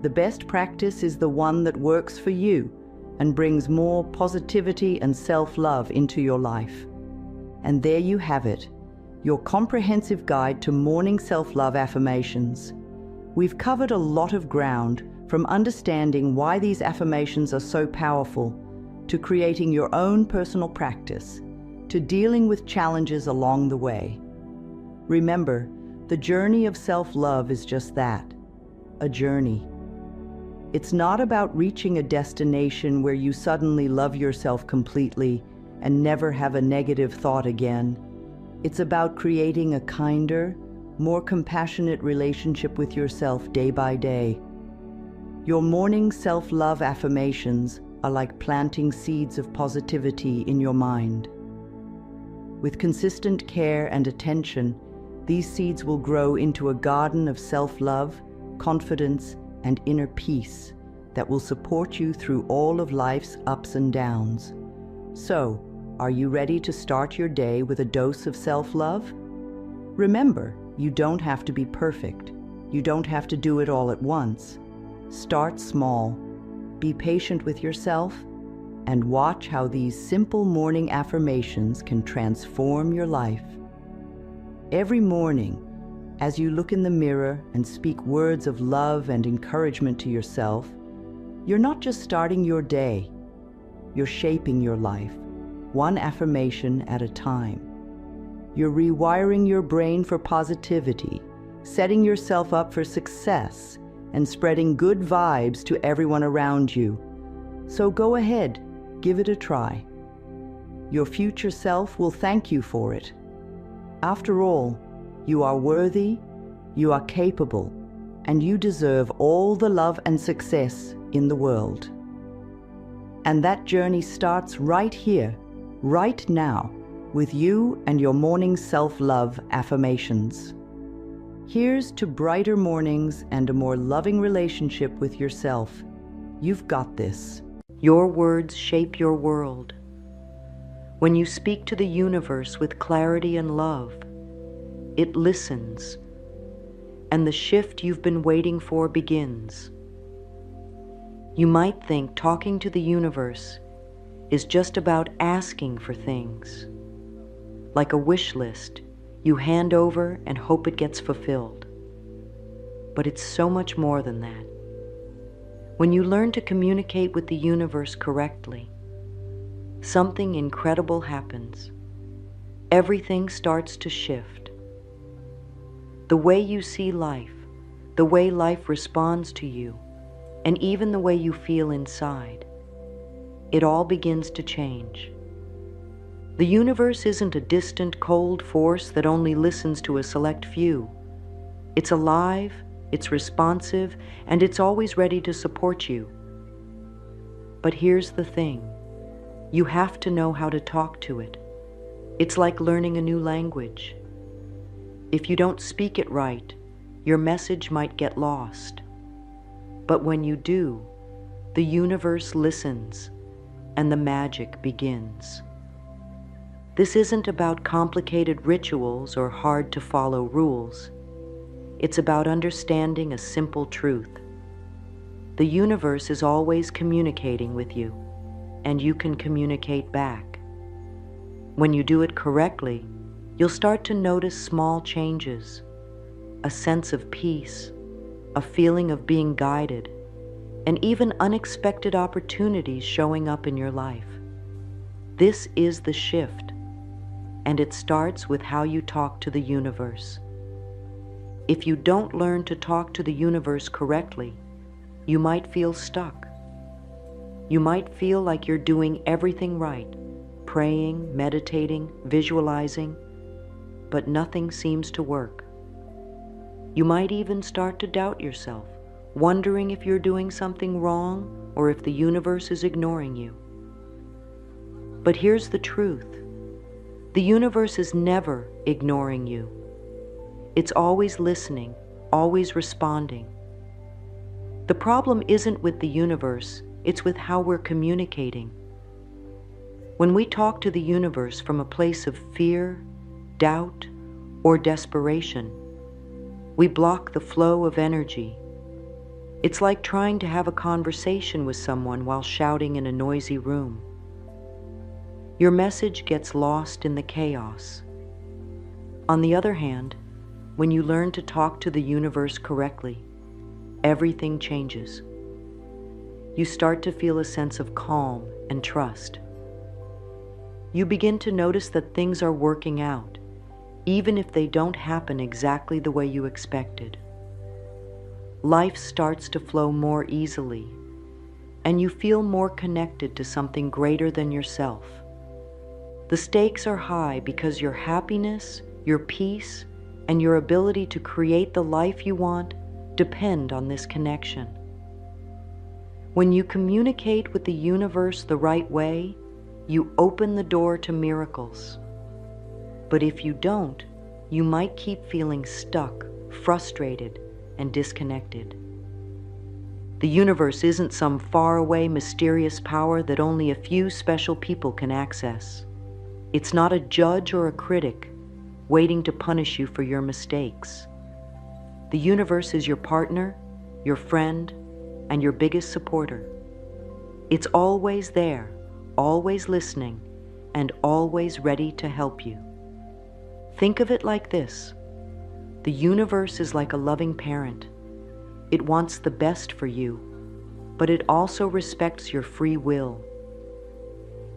The best practice is the one that works for you and brings more positivity and self-love into your life. And there you have it, your comprehensive guide to morning self-love affirmations. We've covered a lot of ground, from understanding why these affirmations are so powerful, to creating your own personal practice, to dealing with challenges along the way. Remember, the journey of self-love is just that, a journey. It's not about reaching a destination where you suddenly love yourself completely and never have a negative thought again. It's about creating a kinder, more compassionate relationship with yourself day by day. Your morning self-love affirmations are like planting seeds of positivity in your mind. With consistent care and attention, these seeds will grow into a garden of self-love, confidence, and inner peace that will support you through all of life's ups and downs. So, are you ready to start your day with a dose of self-love? Remember, you don't have to be perfect. You don't have to do it all at once. Start small, be patient with yourself, and watch how these simple morning affirmations can transform your life. Every morning, as you look in the mirror and speak words of love and encouragement to yourself, you're not just starting your day, you're shaping your life, one affirmation at a time. You're rewiring your brain for positivity, setting yourself up for success, and spreading good vibes to everyone around you. So go ahead, give it a try. Your future self will thank you for it. After all, you are worthy, you are capable, and you deserve all the love and success in the world. And that journey starts right here, right now, with you and your morning self-love affirmations. Here's to brighter mornings and a more loving relationship with yourself. You've got this. Your words shape your world. When you speak to the universe with clarity and love, it listens, and the shift you've been waiting for begins. You might think talking to the universe is just about asking for things. Like a wish list, you hand over and hope it gets fulfilled. But it's so much more than that. When you learn to communicate with the universe correctly, something incredible happens. Everything starts to shift. The way you see life, the way life responds to you, and even the way you feel inside, it all begins to change. The universe isn't a distant, cold force that only listens to a select few. It's alive, it's responsive, and it's always ready to support you. But here's the thing. You have to know how to talk to it. It's like learning a new language. If you don't speak it right, your message might get lost. But when you do, the universe listens, and the magic begins. This isn't about complicated rituals or hard-to-follow rules. It's about understanding a simple truth. The universe is always communicating with you, and you can communicate back. When you do it correctly, you'll start to notice small changes, a sense of peace, a feeling of being guided, and even unexpected opportunities showing up in your life. This is the shift, and it starts with how you talk to the universe. If you don't learn to talk to the universe correctly, you might feel stuck. You might feel like you're doing everything right, praying, meditating, visualizing, but nothing seems to work. You might even start to doubt yourself, wondering if you're doing something wrong or if the universe is ignoring you. But here's the truth. The universe is never ignoring you. It's always listening, always responding. The problem isn't with the universe, it's with how we're communicating. When we talk to the universe from a place of fear, doubt, or desperation, we block the flow of energy. It's like trying to have a conversation with someone while shouting in a noisy room. Your message gets lost in the chaos. On the other hand, when you learn to talk to the universe correctly, everything changes. You start to feel a sense of calm and trust. You begin to notice that things are working out, even if they don't happen exactly the way you expected. Life starts to flow more easily, and you feel more connected to something greater than yourself. The stakes are high because your happiness, your peace, and your ability to create the life you want depend on this connection. When you communicate with the universe the right way, you open the door to miracles. But if you don't, you might keep feeling stuck, frustrated, and disconnected. The universe isn't some faraway, mysterious power that only a few special people can access. It's not a judge or a critic waiting to punish you for your mistakes. The universe is your partner, your friend, and your biggest supporter. It's always there, always listening, and always ready to help you. Think of it like this. The universe is like a loving parent. It wants the best for you, but it also respects your free will.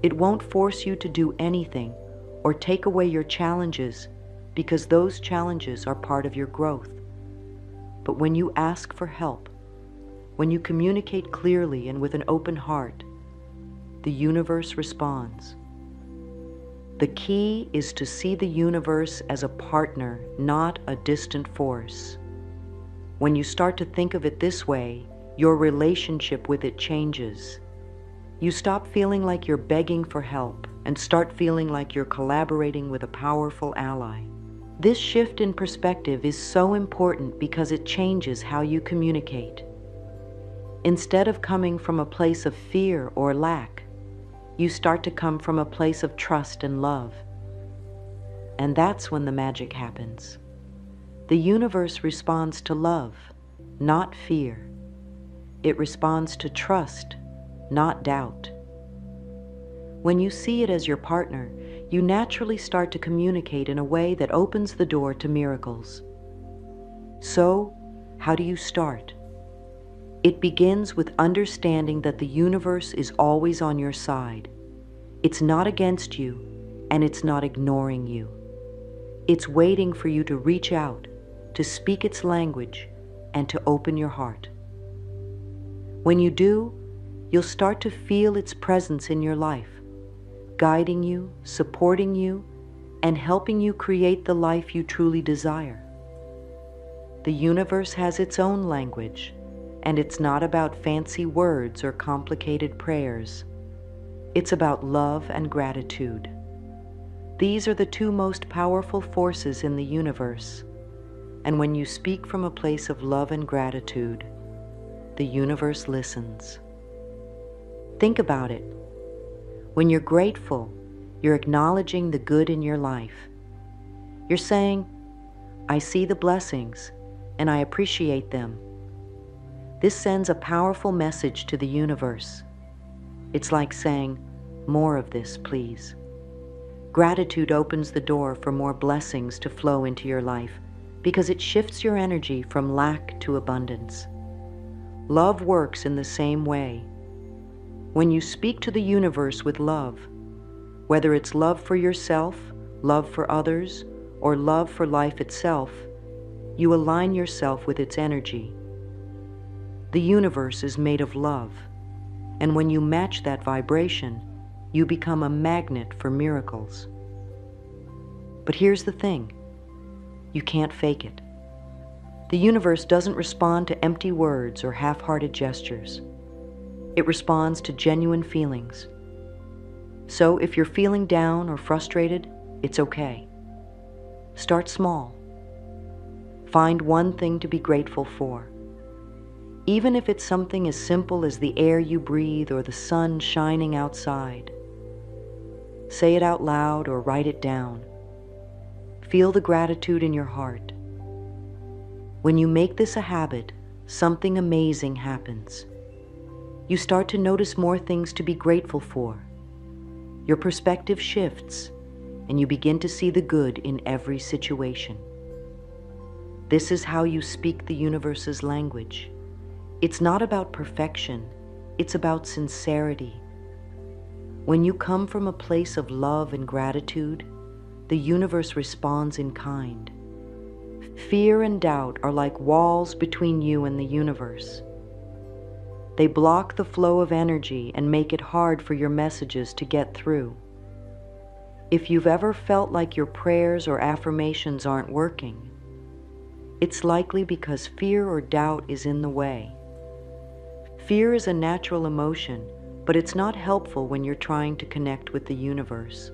It won't force you to do anything or take away your challenges because those challenges are part of your growth. But when you ask for help, when you communicate clearly and with an open heart, the universe responds. The key is to see the universe as a partner, not a distant force. When you start to think of it this way, your relationship with it changes. You stop feeling like you're begging for help and start feeling like you're collaborating with a powerful ally. This shift in perspective is so important because it changes how you communicate. Instead of coming from a place of fear or lack, you start to come from a place of trust and love. And that's when the magic happens. The universe responds to love, not fear. It responds to trust, not doubt. When you see it as your partner, you naturally start to communicate in a way that opens the door to miracles. So, how do you start? It begins with understanding that the universe is always on your side. It's not against you, and it's not ignoring you. It's waiting for you to reach out, to speak its language, and to open your heart. When you do, you'll start to feel its presence in your life, guiding you, supporting you, and helping you create the life you truly desire. The universe has its own language, and it's not about fancy words or complicated prayers. It's about love and gratitude. These are the two most powerful forces in the universe, and when you speak from a place of love and gratitude, the universe listens. Think about it. When you're grateful, you're acknowledging the good in your life. You're saying, I see the blessings, and I appreciate them. This sends a powerful message to the universe. It's like saying, more of this, please. Gratitude opens the door for more blessings to flow into your life because it shifts your energy from lack to abundance. Love works in the same way. When you speak to the universe with love, whether it's love for yourself, love for others, or love for life itself, you align yourself with its energy. The universe is made of love, and when you match that vibration, you become a magnet for miracles. But here's the thing, you can't fake it. The universe doesn't respond to empty words or half-hearted gestures. It responds to genuine feelings. So if you're feeling down or frustrated, it's okay. Start small. Find one thing to be grateful for. Even if it's something as simple as the air you breathe or the sun shining outside. Say it out loud or write it down. Feel the gratitude in your heart. When you make this a habit, something amazing happens. You start to notice more things to be grateful for. Your perspective shifts, and you begin to see the good in every situation. This is how you speak the universe's language. It's not about perfection, it's about sincerity. When you come from a place of love and gratitude, the universe responds in kind. Fear and doubt are like walls between you and the universe. They block the flow of energy and make it hard for your messages to get through. If you've ever felt like your prayers or affirmations aren't working, it's likely because fear or doubt is in the way. Fear is a natural emotion, but it's not helpful when you're trying to connect with the universe.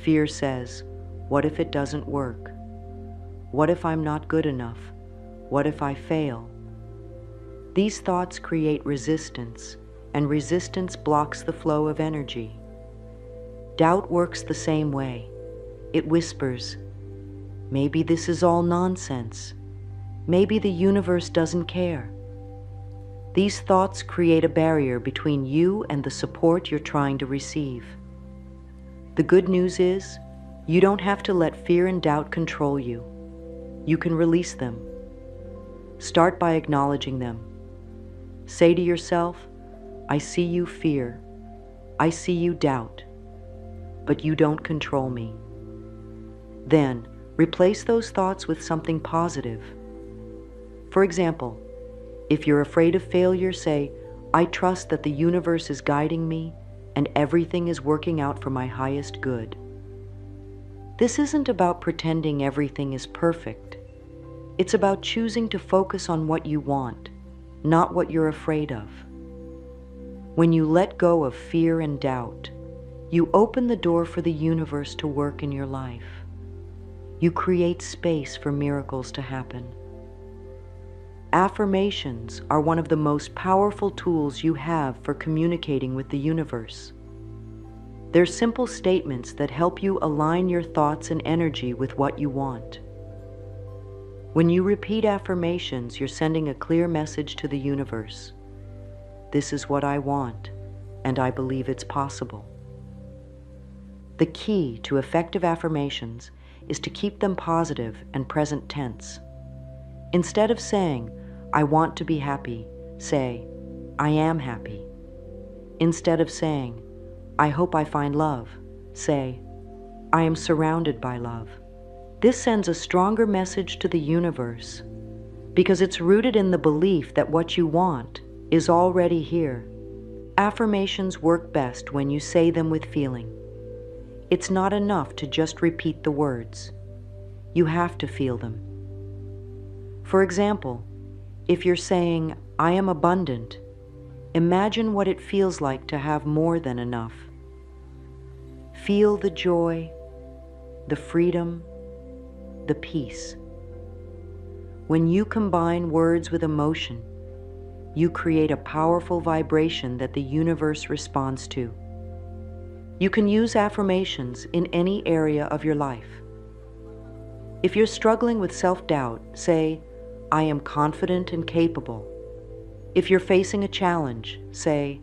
Fear says, what if it doesn't work? What if I'm not good enough? What if I fail? These thoughts create resistance, and resistance blocks the flow of energy. Doubt works the same way. It whispers, maybe this is all nonsense. Maybe the universe doesn't care. These thoughts create a barrier between you and the support you're trying to receive. The good news is, you don't have to let fear and doubt control you. You can release them. Start by acknowledging them. Say to yourself, I see you, fear. I see you, doubt. But you don't control me. Then, replace those thoughts with something positive. For example, if you're afraid of failure, say, I trust that the universe is guiding me and everything is working out for my highest good. This isn't about pretending everything is perfect. It's about choosing to focus on what you want, not what you're afraid of. When you let go of fear and doubt, you open the door for the universe to work in your life. you create space for miracles to happen. Affirmations are one of the most powerful tools you have for communicating with the universe. They're simple statements that help you align your thoughts and energy with what you want. When you repeat affirmations, you're sending a clear message to the universe. This is what I want, and I believe it's possible. The key to effective affirmations is to keep them positive and present tense. Instead of saying, I want to be happy, say, I am happy. Instead of saying, I hope I find love, say, I am surrounded by love. This sends a stronger message to the universe because it's rooted in the belief that what you want is already here. Affirmations work best when you say them with feeling. It's not enough to just repeat the words. You have to feel them. For example, if you're saying, I am abundant, imagine what it feels like to have more than enough. Feel the joy, the freedom, the peace. When you combine words with emotion, you create a powerful vibration that the universe responds to. You can use affirmations in any area of your life. If you're struggling with self-doubt, say, I am confident and capable. If you're facing a challenge, say,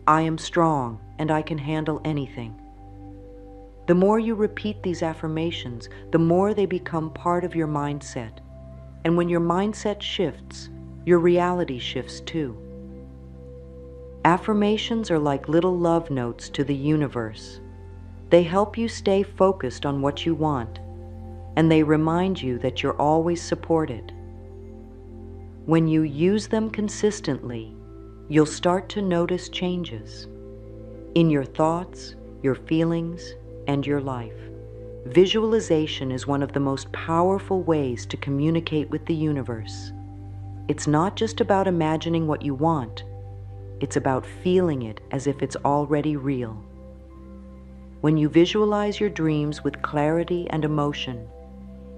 I am strong and I can handle anything. The more you repeat these affirmations, the more they become part of your mindset. And when your mindset shifts, your reality shifts too. Affirmations are like little love notes to the universe. They help you stay focused on what you want, and they remind you that you're always supported. When you use them consistently, you'll start to notice changes in your thoughts, your feelings, and your life. Visualization is one of the most powerful ways to communicate with the universe. It's not just about imagining what you want, it's about feeling it as if it's already real. When you visualize your dreams with clarity and emotion,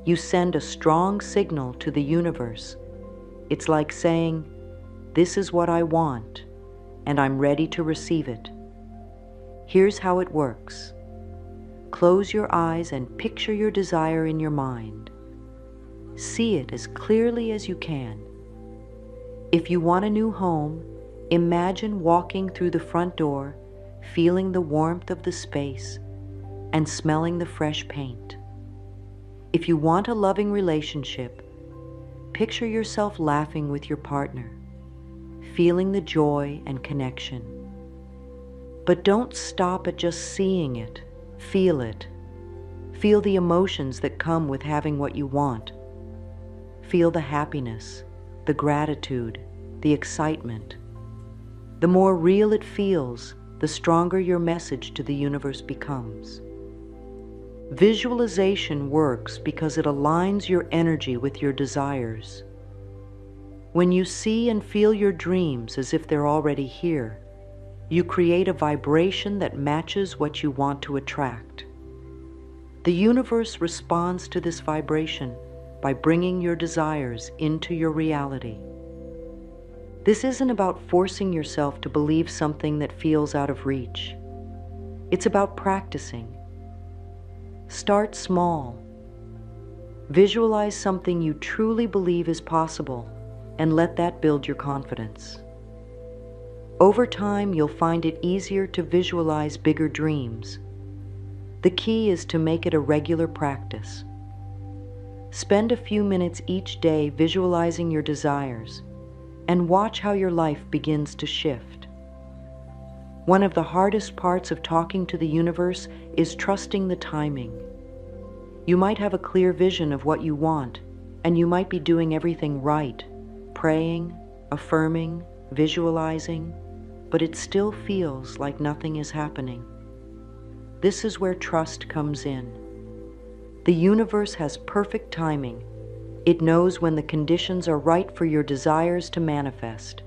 you send a strong signal to the universe. It's like saying, this is what I want, and I'm ready to receive it. Here's how it works. Close your eyes and picture your desire in your mind. See it as clearly as you can. If you want a new home, imagine walking through the front door, feeling the warmth of the space, and smelling the fresh paint. If you want a loving relationship, picture yourself laughing with your partner, feeling the joy and connection. But don't stop at just seeing it. Feel it. Feel the emotions that come with having what you want. Feel the happiness, the gratitude, the excitement. The more real it feels, the stronger your message to the universe becomes. Visualization works because it aligns your energy with your desires. When you see and feel your dreams as if they're already here, you create a vibration that matches what you want to attract. The universe responds to this vibration by bringing your desires into your reality. This isn't about forcing yourself to believe something that feels out of reach. It's about practicing. Start small. Visualize something you truly believe is possible, and let that build your confidence. Over time, you'll find it easier to visualize bigger dreams. The key is to make it a regular practice. Spend a few minutes each day visualizing your desires, and watch how your life begins to shift. One of the hardest parts of talking to the universe is trusting the timing. You might have a clear vision of what you want, and you might be doing everything right, praying, affirming, visualizing, but it still feels like nothing is happening. This is where trust comes in. The universe has perfect timing. It knows when the conditions are right for your desires to manifest.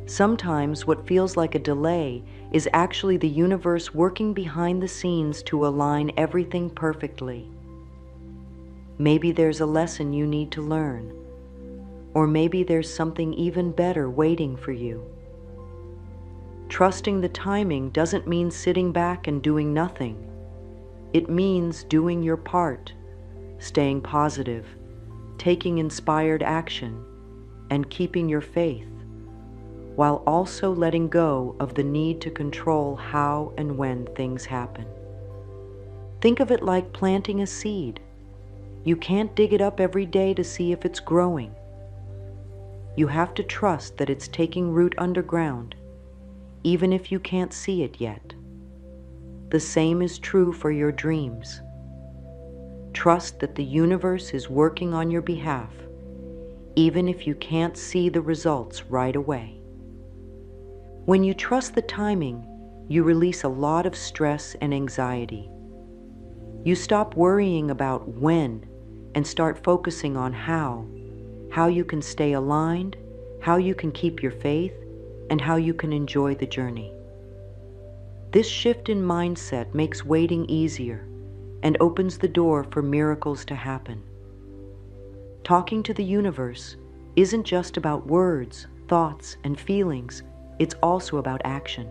Sometimes what feels like a delay is actually the universe working behind the scenes to align everything perfectly. Maybe there's a lesson you need to learn, or maybe there's something even better waiting for you. Trusting the timing doesn't mean sitting back and doing nothing. It means doing your part, staying positive, taking inspired action, and keeping your faith, while also letting go of the need to control how and when things happen. Think of it like planting a seed. You can't dig it up every day to see if it's growing. You have to trust that it's taking root underground, even if you can't see it yet. The same is true for your dreams. Trust that the universe is working on your behalf, even if you can't see the results right away. When you trust the timing, you release a lot of stress and anxiety. You stop worrying about when and start focusing on how you can stay aligned, how you can keep your faith, and how you can enjoy the journey. This shift in mindset makes waiting easier and opens the door for miracles to happen. Talking to the universe isn't just about words, thoughts, and feelings, it's also about action.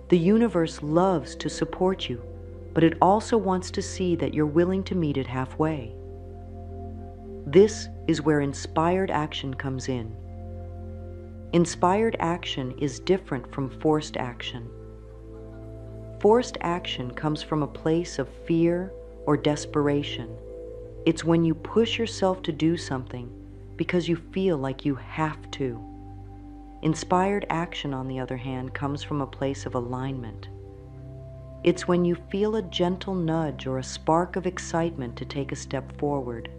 The universe loves to support you, but it also wants to see that you're willing to meet it halfway. This is where inspired action comes in. Inspired action is different from forced action. Forced action comes from a place of fear or desperation. It's when you push yourself to do something because you feel like you have to. Inspired action, on the other hand, comes from a place of alignment. It's when you feel a gentle nudge or a spark of excitement to take a step forward.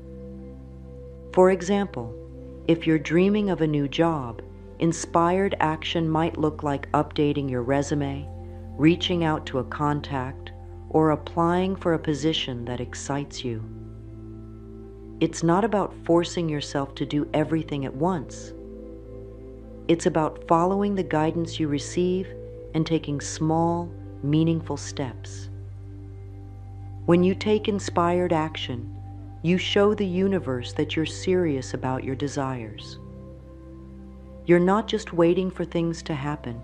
For example, if you're dreaming of a new job, inspired action might look like updating your resume, reaching out to a contact, or applying for a position that excites you. It's not about forcing yourself to do everything at once. It's about following the guidance you receive and taking small, meaningful steps. When you take inspired action, you show the universe that you're serious about your desires. You're not just waiting for things to happen.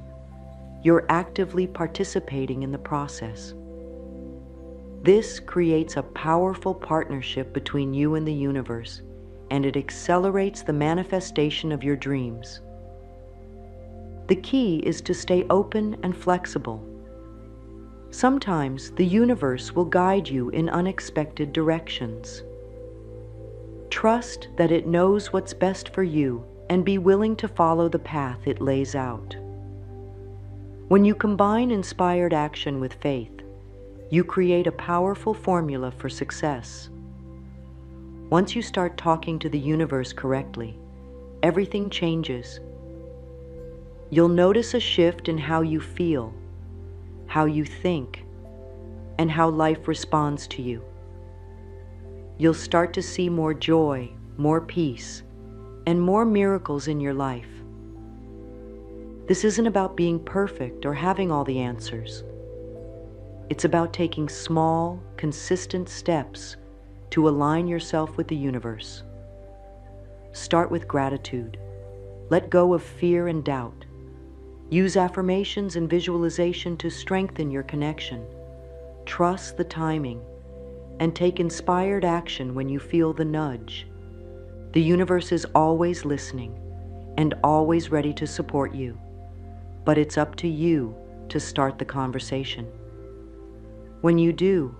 You're actively participating in the process. This creates a powerful partnership between you and the universe, and it accelerates the manifestation of your dreams. The key is to stay open and flexible. Sometimes the universe will guide you in unexpected directions. Trust that it knows what's best for you and be willing to follow the path it lays out. When you combine inspired action with faith, you create a powerful formula for success. Once you start talking to the universe correctly, everything changes. You'll notice a shift in how you feel, how you think, and how life responds to you. You'll start to see more joy, more peace, and more miracles in your life. This isn't about being perfect or having all the answers. It's about taking small, consistent steps to align yourself with the universe. Start with gratitude. Let go of fear and doubt. Use affirmations and visualization to strengthen your connection. Trust the timing, and take inspired action when you feel the nudge. The universe is always listening and always ready to support you, but it's up to you to start the conversation. When you do,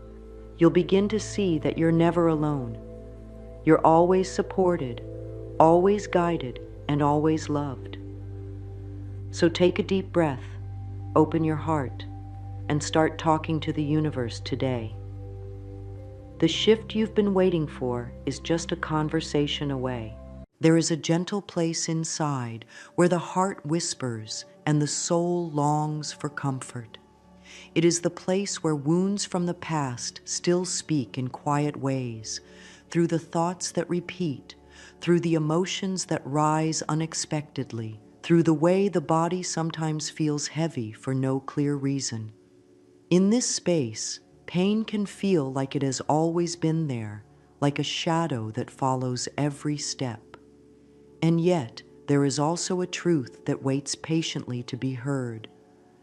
you'll begin to see that you're never alone. You're always supported, always guided, and always loved. So take a deep breath, open your heart, and start talking to the universe today. The shift you've been waiting for is just a conversation away. There is a gentle place inside where the heart whispers and the soul longs for comfort. It is the place where wounds from the past still speak in quiet ways, through the thoughts that repeat, through the emotions that rise unexpectedly, through the way the body sometimes feels heavy for no clear reason. In this space, pain can feel like it has always been there, like a shadow that follows every step. And yet, there is also a truth that waits patiently to be heard.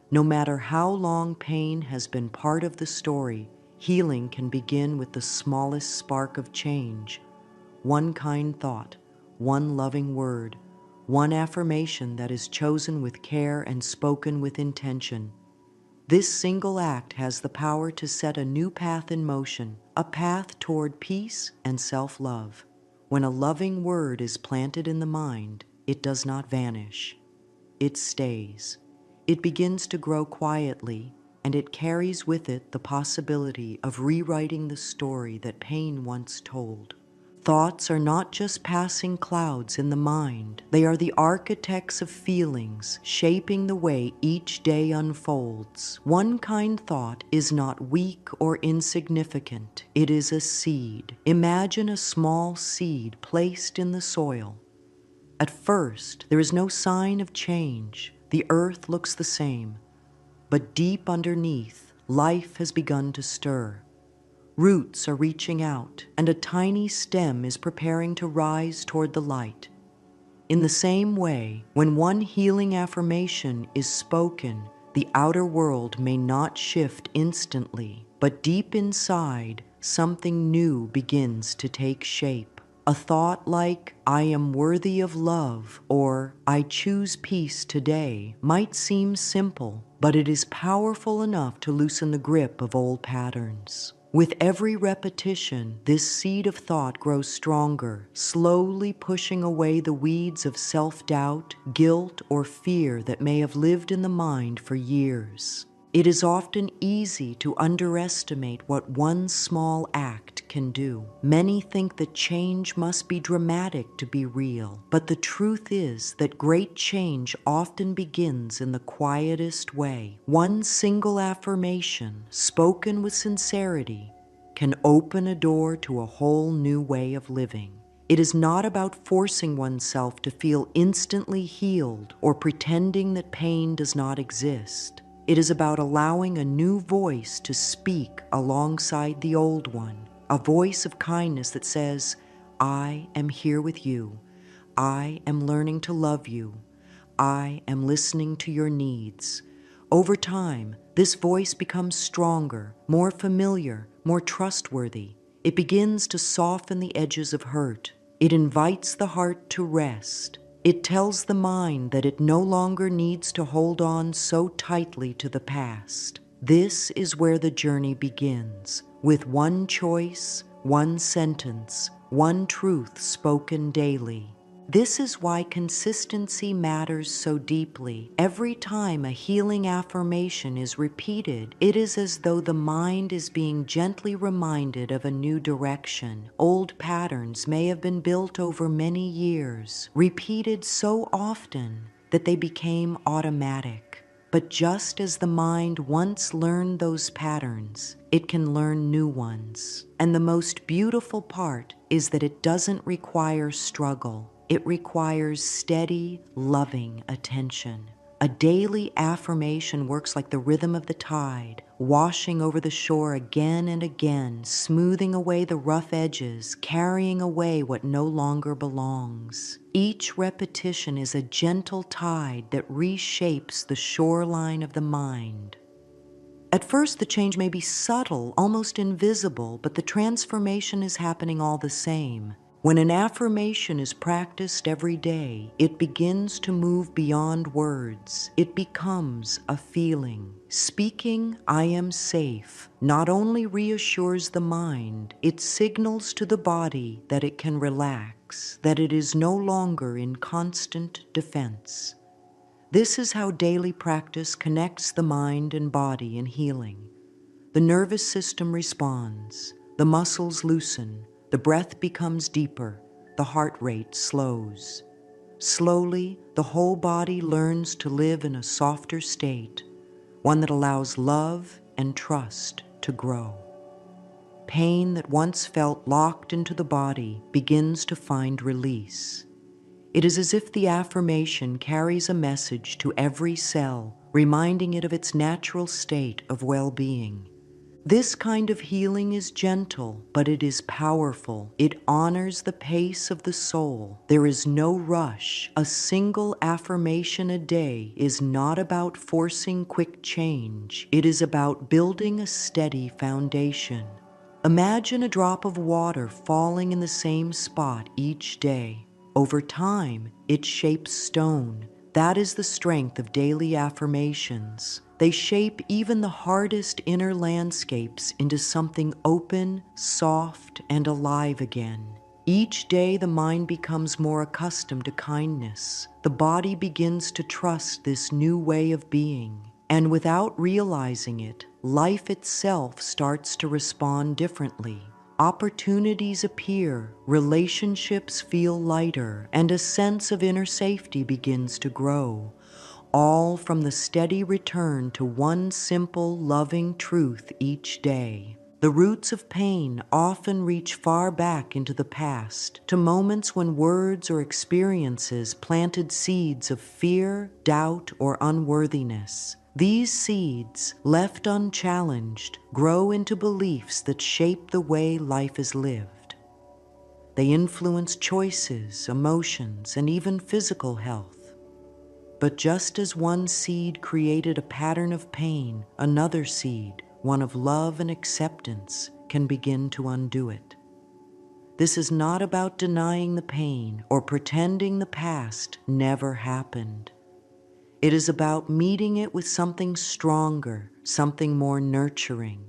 No matter how long pain has been part of the story, healing can begin with the smallest spark of change. One kind thought, one loving word, one affirmation that is chosen with care and spoken with intention. This single act has the power to set a new path in motion, a path toward peace and self-love. When a loving word is planted in the mind, it does not vanish. It stays. It begins to grow quietly, and it carries with it the possibility of rewriting the story that pain once told. Thoughts are not just passing clouds in the mind. They are the architects of feelings, shaping the way each day unfolds. One kind thought is not weak or insignificant. It is a seed. Imagine a small seed placed in the soil. At first, there is no sign of change. The earth looks the same. But deep underneath, life has begun to stir. Roots are reaching out, and a tiny stem is preparing to rise toward the light. In the same way, when one healing affirmation is spoken, the outer world may not shift instantly, but deep inside, something new begins to take shape. A thought like, "I am worthy of love," or "I choose peace today," might seem simple, but it is powerful enough to loosen the grip of old patterns. With every repetition, this seed of thought grows stronger, slowly pushing away the weeds of self-doubt, guilt, or fear that may have lived in the mind for years. It is often easy to underestimate what one small act can do. Many think that change must be dramatic to be real, but the truth is that great change often begins in the quietest way. One single affirmation, spoken with sincerity, can open a door to a whole new way of living. It is not about forcing oneself to feel instantly healed or pretending that pain does not exist. It is about allowing a new voice to speak alongside the old one, a voice of kindness that says, "I am here with you. I am learning to love you. I am listening to your needs." Over time, this voice becomes stronger, more familiar, more trustworthy. It begins to soften the edges of hurt. It invites the heart to rest. It tells the mind that it no longer needs to hold on so tightly to the past. This is where the journey begins, with one choice, one sentence, one truth spoken daily. This is why consistency matters so deeply. Every time a healing affirmation is repeated, it is as though the mind is being gently reminded of a new direction. Old patterns may have been built over many years, repeated so often that they became automatic. But just as the mind once learned those patterns, it can learn new ones. And the most beautiful part is that it doesn't require struggle. It requires steady, loving attention. A daily affirmation works like the rhythm of the tide, washing over the shore again and again, smoothing away the rough edges, carrying away what no longer belongs. Each repetition is a gentle tide that reshapes the shoreline of the mind. At first, the change may be subtle, almost invisible, but the transformation is happening all the same. When an affirmation is practiced every day, it begins to move beyond words. It becomes a feeling. Speaking, "I am safe," not only reassures the mind, it signals to the body that it can relax, that it is no longer in constant defense. This is how daily practice connects the mind and body in healing. The nervous system responds, the muscles loosen, the breath becomes deeper, the heart rate slows. Slowly, the whole body learns to live in a softer state, one that allows love and trust to grow. Pain that once felt locked into the body begins to find release. It is as if the affirmation carries a message to every cell, reminding it of its natural state of well-being. This kind of healing is gentle, but it is powerful. It honors the pace of the soul. There is no rush. A single affirmation a day is not about forcing quick change. It is about building a steady foundation. Imagine a drop of water falling in the same spot each day. Over time, it shapes stone. That is the strength of daily affirmations. They shape even the hardest inner landscapes into something open, soft, and alive again. Each day, the mind becomes more accustomed to kindness. The body begins to trust this new way of being. And without realizing it, life itself starts to respond differently. Opportunities appear, relationships feel lighter, and a sense of inner safety begins to grow, all from the steady return to one simple, loving truth each day. The roots of pain often reach far back into the past, to moments when words or experiences planted seeds of fear, doubt, or unworthiness. These seeds, left unchallenged, grow into beliefs that shape the way life is lived. They influence choices, emotions, and even physical health. But just as one seed created a pattern of pain, another seed, one of love and acceptance, can begin to undo it. This is not about denying the pain or pretending the past never happened. It is about meeting it with something stronger, something more nurturing.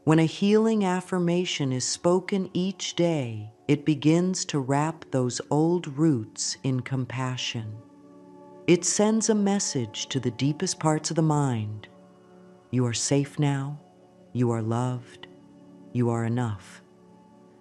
When a healing affirmation is spoken each day, it begins to wrap those old roots in compassion. It sends a message to the deepest parts of the mind. You are safe now. You are loved. You are enough.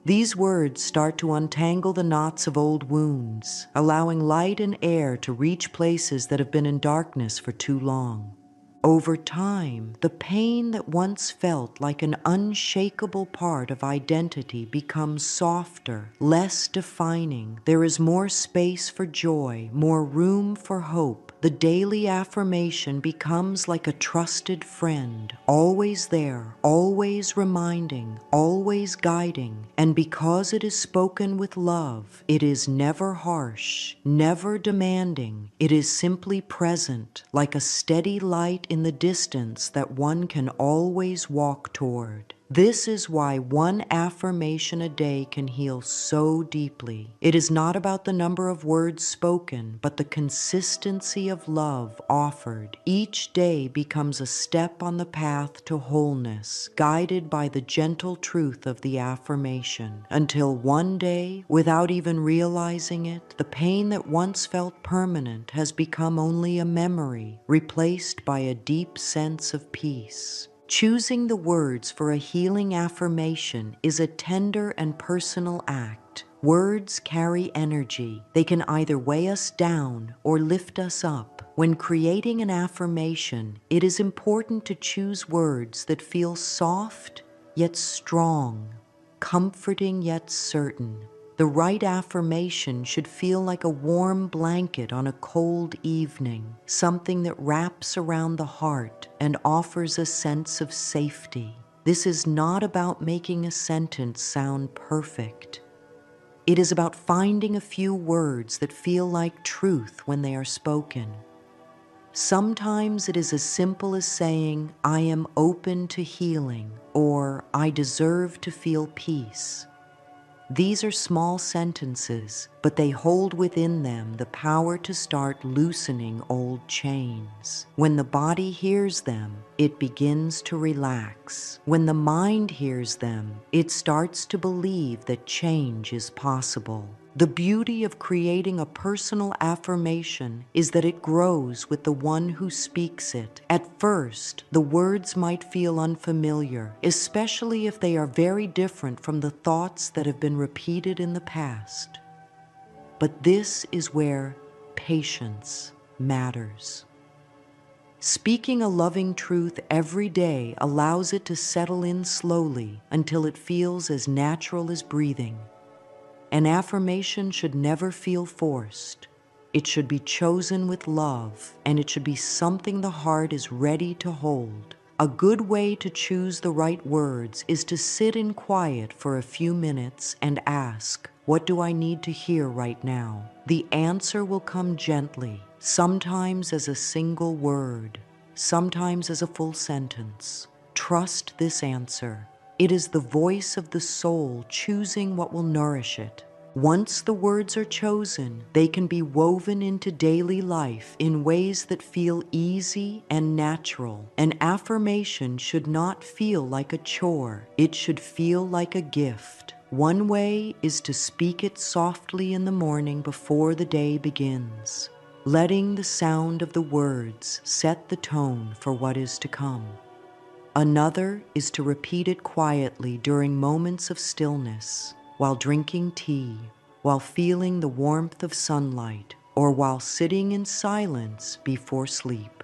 These words start to untangle the knots of old wounds, allowing light and air to reach places that have been in darkness for too long. Over time, the pain that once felt like an unshakable part of identity becomes softer, less defining. There is more space for joy, more room for hope. The daily affirmation becomes like a trusted friend, always there, always reminding, always guiding. And because it is spoken with love, it is never harsh, never demanding. It is simply present, like a steady light in the distance that one can always walk toward. This is why one affirmation a day can heal so deeply. It is not about the number of words spoken, but the consistency of love offered. Each day becomes a step on the path to wholeness, guided by the gentle truth of the affirmation, until one day, without even realizing it, the pain that once felt permanent has become only a memory, replaced by a deep sense of peace. Choosing the words for a healing affirmation is a tender and personal act. Words carry energy. They can either weigh us down or lift us up. When creating an affirmation, it is important to choose words that feel soft yet strong, comforting yet certain. The right affirmation should feel like a warm blanket on a cold evening, something that wraps around the heart and offers a sense of safety. This is not about making a sentence sound perfect. It is about finding a few words that feel like truth when they are spoken. Sometimes it is as simple as saying, "I am open to healing," or "I deserve to feel peace." These are small sentences, but they hold within them the power to start loosening old chains. When the body hears them, it begins to relax. When the mind hears them, it starts to believe that change is possible. The beauty of creating a personal affirmation is that it grows with the one who speaks it. At first, the words might feel unfamiliar, especially if they are very different from the thoughts that have been repeated in the past. But this is where patience matters. Speaking a loving truth every day allows it to settle in slowly until it feels as natural as breathing. An affirmation should never feel forced. It should be chosen with love, and it should be something the heart is ready to hold. A good way to choose the right words is to sit in quiet for a few minutes and ask, "What do I need to hear right now?" The answer will come gently, sometimes as a single word, sometimes as a full sentence. Trust this answer. It is the voice of the soul choosing what will nourish it. Once the words are chosen, they can be woven into daily life in ways that feel easy and natural. An affirmation should not feel like a chore. It should feel like a gift. One way is to speak it softly in the morning before the day begins, letting the sound of the words set the tone for what is to come. Another is to repeat it quietly during moments of stillness, while drinking tea, while feeling the warmth of sunlight, or while sitting in silence before sleep.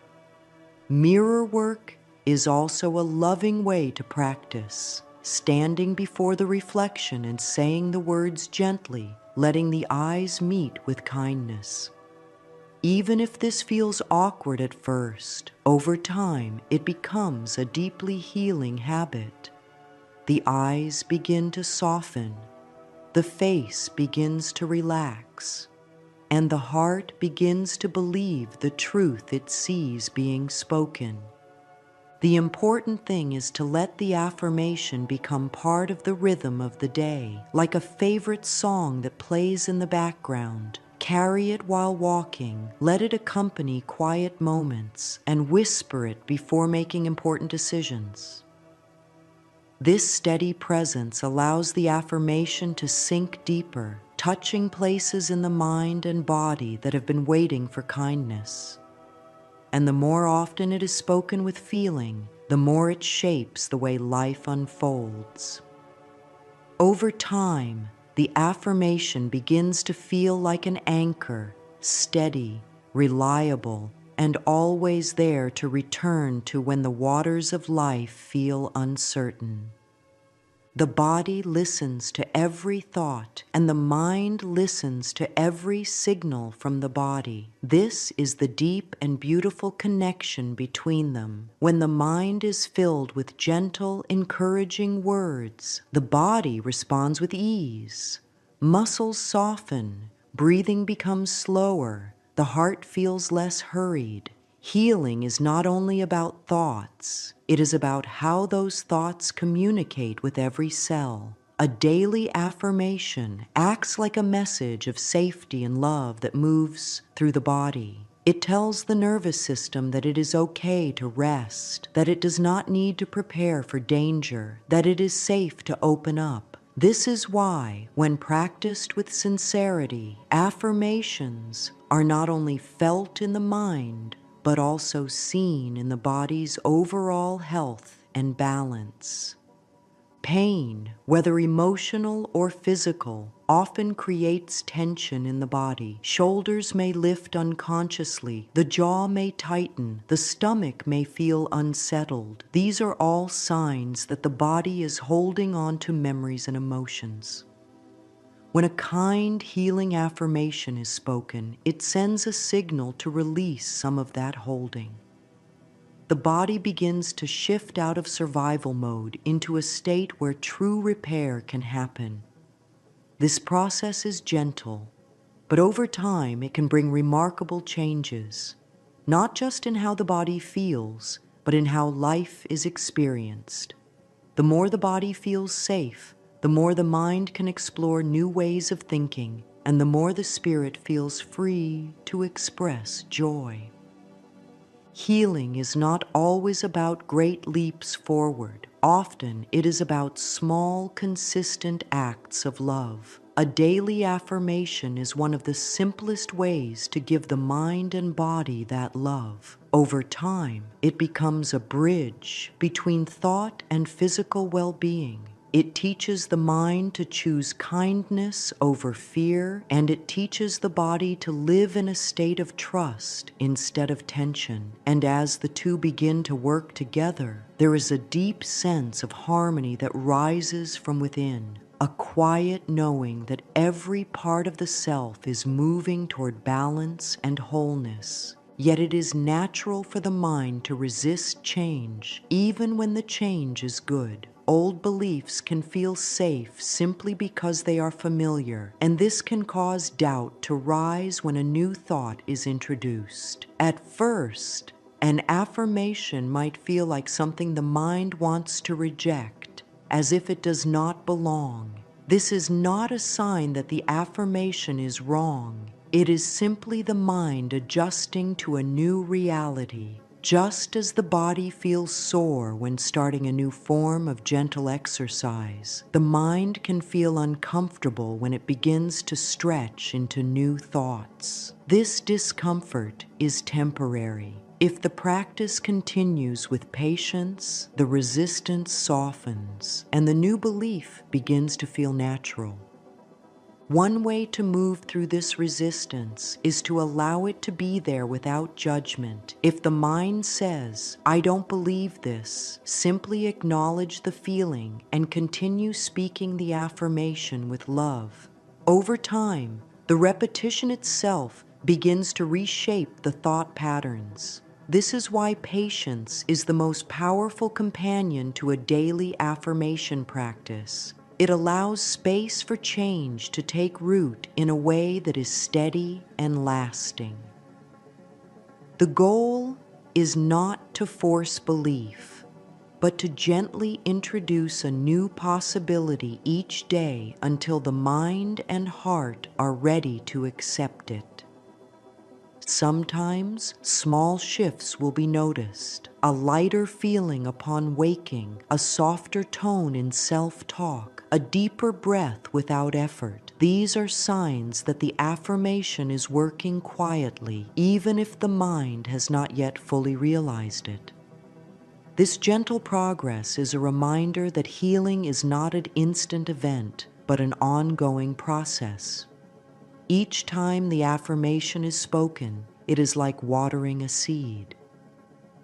Mirror work is also a loving way to practice, standing before the reflection and saying the words gently, letting the eyes meet with kindness. Even if this feels awkward at first, over time it becomes a deeply healing habit. The eyes begin to soften, the face begins to relax, and the heart begins to believe the truth it sees being spoken. The important thing is to let the affirmation become part of the rhythm of the day, like a favorite song that plays in the background. Carry it while walking, let it accompany quiet moments, and whisper it before making important decisions. This steady presence allows the affirmation to sink deeper, touching places in the mind and body that have been waiting for kindness. And the more often it is spoken with feeling, the more it shapes the way life unfolds. Over time, the affirmation begins to feel like an anchor, steady, reliable, and always there to return to when the waters of life feel uncertain. The body listens to every thought, and the mind listens to every signal from the body. This is the deep and beautiful connection between them. When the mind is filled with gentle, encouraging words, the body responds with ease. Muscles soften, breathing becomes slower, the heart feels less hurried. Healing is not only about thoughts, it is about how those thoughts communicate with every cell. A daily affirmation acts like a message of safety and love that moves through the body. It tells the nervous system that it is okay to rest, that it does not need to prepare for danger, that it is safe to open up. This is why, when practiced with sincerity, affirmations are not only felt in the mind, but also seen in the body's overall health and balance. Pain, whether emotional or physical, often creates tension in the body. Shoulders may lift unconsciously, the jaw may tighten, the stomach may feel unsettled. These are all signs that the body is holding on to memories and emotions. When a kind, healing affirmation is spoken, it sends a signal to release some of that holding. The body begins to shift out of survival mode into a state where true repair can happen. This process is gentle, but over time it can bring remarkable changes, not just in how the body feels, but in how life is experienced. The more the body feels safe, the more the mind can explore new ways of thinking, and the more the spirit feels free to express joy. Healing is not always about great leaps forward. Often it is about small, consistent acts of love. A daily affirmation is one of the simplest ways to give the mind and body that love. Over time, it becomes a bridge between thought and physical well-being. It teaches the mind to choose kindness over fear, and it teaches the body to live in a state of trust instead of tension. And as the two begin to work together, there is a deep sense of harmony that rises from within, a quiet knowing that every part of the self is moving toward balance and wholeness. Yet it is natural for the mind to resist change, even when the change is good. Old beliefs can feel safe simply because they are familiar, and this can cause doubt to rise when a new thought is introduced. At first, an affirmation might feel like something the mind wants to reject, as if it does not belong. This is not a sign that the affirmation is wrong. It is simply the mind adjusting to a new reality. Just as the body feels sore when starting a new form of gentle exercise, the mind can feel uncomfortable when it begins to stretch into new thoughts. This discomfort is temporary. If the practice continues with patience, the resistance softens, and the new belief begins to feel natural. One way to move through this resistance is to allow it to be there without judgment. If the mind says, "I don't believe this," simply acknowledge the feeling and continue speaking the affirmation with love. Over time, the repetition itself begins to reshape the thought patterns. This is why patience is the most powerful companion to a daily affirmation practice. It allows space for change to take root in a way that is steady and lasting. The goal is not to force belief, but to gently introduce a new possibility each day until the mind and heart are ready to accept it. Sometimes small shifts will be noticed, a lighter feeling upon waking, a softer tone in self-talk, a deeper breath without effort. These are signs that the affirmation is working quietly, even if the mind has not yet fully realized it. This gentle progress is a reminder that healing is not an instant event, but an ongoing process. Each time the affirmation is spoken, it is like watering a seed.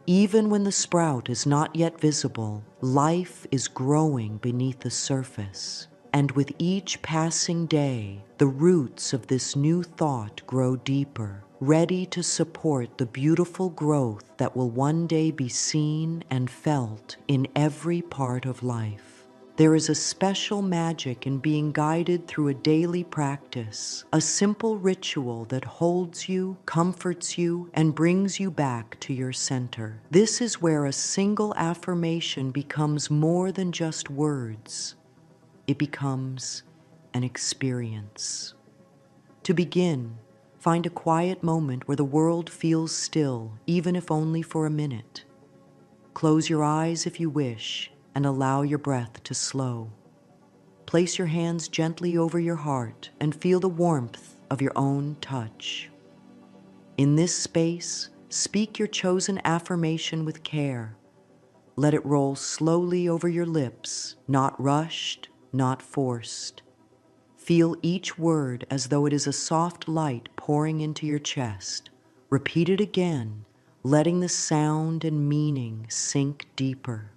Even when the sprout is not yet visible, life is growing beneath the surface. And with each passing day, the roots of this new thought grow deeper, ready to support the beautiful growth that will one day be seen and felt in every part of life. There is a special magic in being guided through a daily practice, a simple ritual that holds you, comforts you, and brings you back to your center. This is where a single affirmation becomes more than just words. It becomes an experience. To begin, find a quiet moment where the world feels still, even if only for a minute. Close your eyes if you wish, and allow your breath to slow. Place your hands gently over your heart and feel the warmth of your own touch. In this space, speak your chosen affirmation with care. Let it roll slowly over your lips, not rushed, not forced. Feel each word as though it is a soft light pouring into your chest. Repeat it again, letting the sound and meaning sink deeper.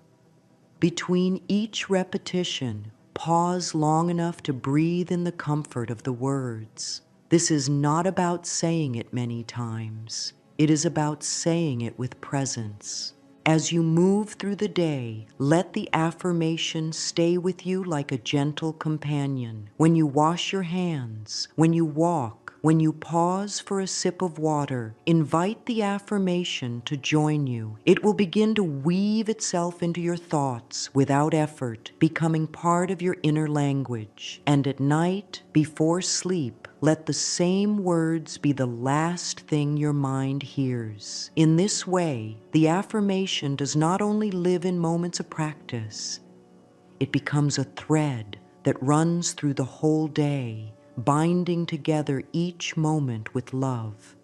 Between each repetition, pause long enough to breathe in the comfort of the words. This is not about saying it many times. It is about saying it with presence. As you move through the day, let the affirmation stay with you like a gentle companion. When you wash your hands, when you walk, when you pause for a sip of water, invite the affirmation to join you. It will begin to weave itself into your thoughts without effort, becoming part of your inner language. And at night, before sleep, let the same words be the last thing your mind hears. In this way, the affirmation does not only live in moments of practice, it becomes a thread that runs through the whole day, binding together each moment with love.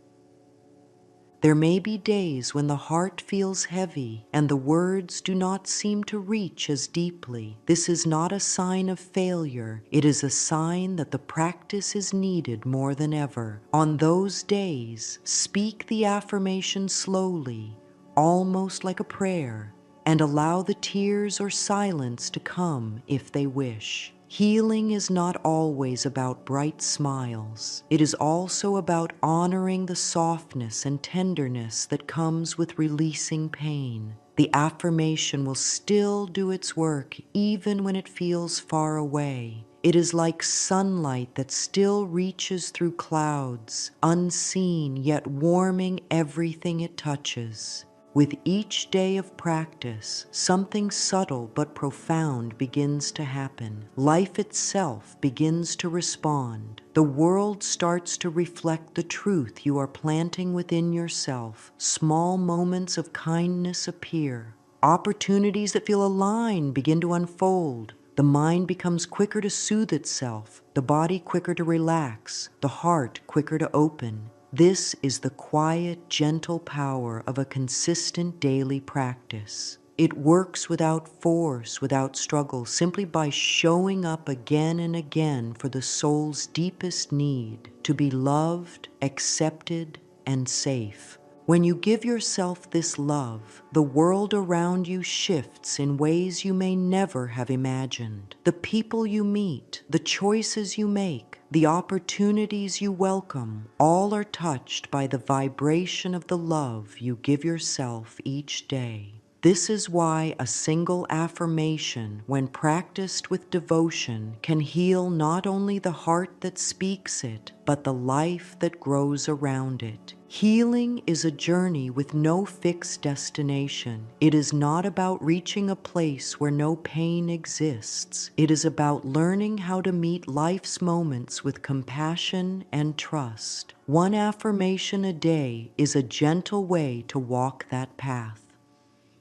There may be days when the heart feels heavy and the words do not seem to reach as deeply. This is not a sign of failure. It is a sign that the practice is needed more than ever. On those days, speak the affirmation slowly, almost like a prayer, and allow the tears or silence to come if they wish. Healing is not always about bright smiles. It is also about honoring the softness and tenderness that comes with releasing pain. The affirmation will still do its work even when it feels far away. It is like sunlight that still reaches through clouds, unseen yet warming everything it touches. With each day of practice, something subtle but profound begins to happen. Life itself begins to respond. The world starts to reflect the truth you are planting within yourself. Small moments of kindness appear. Opportunities that feel aligned begin to unfold. The mind becomes quicker to soothe itself, the body quicker to relax, the heart quicker to open. This is the quiet, gentle power of a consistent daily practice. It works without force, without struggle, simply by showing up again and again for the soul's deepest need, to be loved, accepted, and safe. When you give yourself this love, the world around you shifts in ways you may never have imagined. The people you meet, the choices you make, the opportunities you welcome, all are touched by the vibration of the love you give yourself each day. This is why a single affirmation, when practiced with devotion, can heal not only the heart that speaks it, but the life that grows around it. Healing is a journey with no fixed destination. It is not about reaching a place where no pain exists. It is about learning how to meet life's moments with compassion and trust. One affirmation a day is a gentle way to walk that path.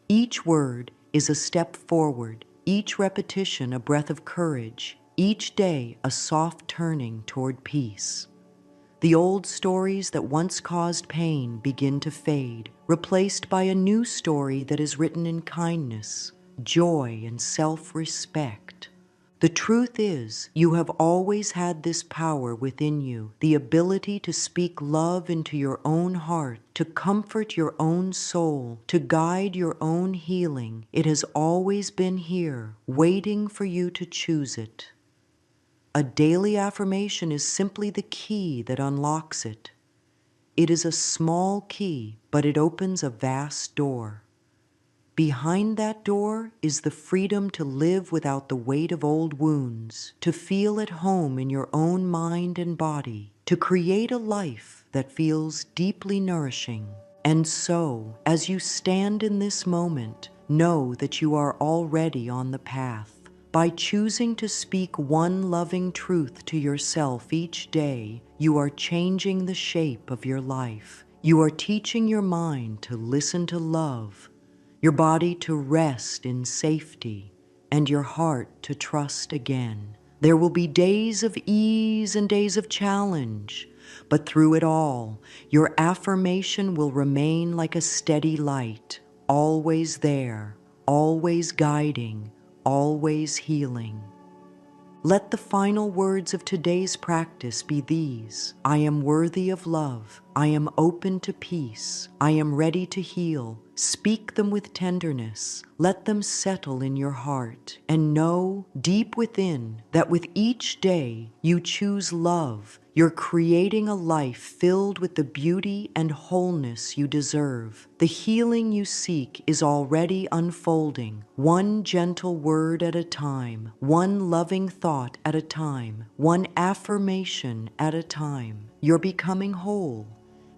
Each word is a step forward, each repetition a breath of courage, each day a soft turning toward peace. The old stories that once caused pain begin to fade, replaced by a new story that is written in kindness, joy, and self-respect. The truth is, you have always had this power within you, the ability to speak love into your own heart, to comfort your own soul, to guide your own healing. It has always been here, waiting for you to choose it. A daily affirmation is simply the key that unlocks it. It is a small key, but it opens a vast door. Behind that door is the freedom to live without the weight of old wounds, to feel at home in your own mind and body, to create a life that feels deeply nourishing. And so, as you stand in this moment, know that you are already on the path. By choosing to speak one loving truth to yourself each day, you are changing the shape of your life. You are teaching your mind to listen to love, your body to rest in safety, and your heart to trust again. There will be days of ease and days of challenge, but through it all, your affirmation will remain like a steady light, always there, always guiding, always healing. Let the final words of today's practice be these: I am worthy of love. I am open to peace. I am ready to heal. Speak them with tenderness. Let them settle in your heart. And know deep within that with each day you choose love, you're creating a life filled with the beauty and wholeness you deserve. The healing you seek is already unfolding, one gentle word at a time, one loving thought at a time, one affirmation at a time. You're becoming whole.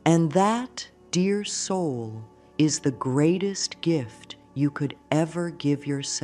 And that, dear soul, is the greatest gift you could ever give yourself.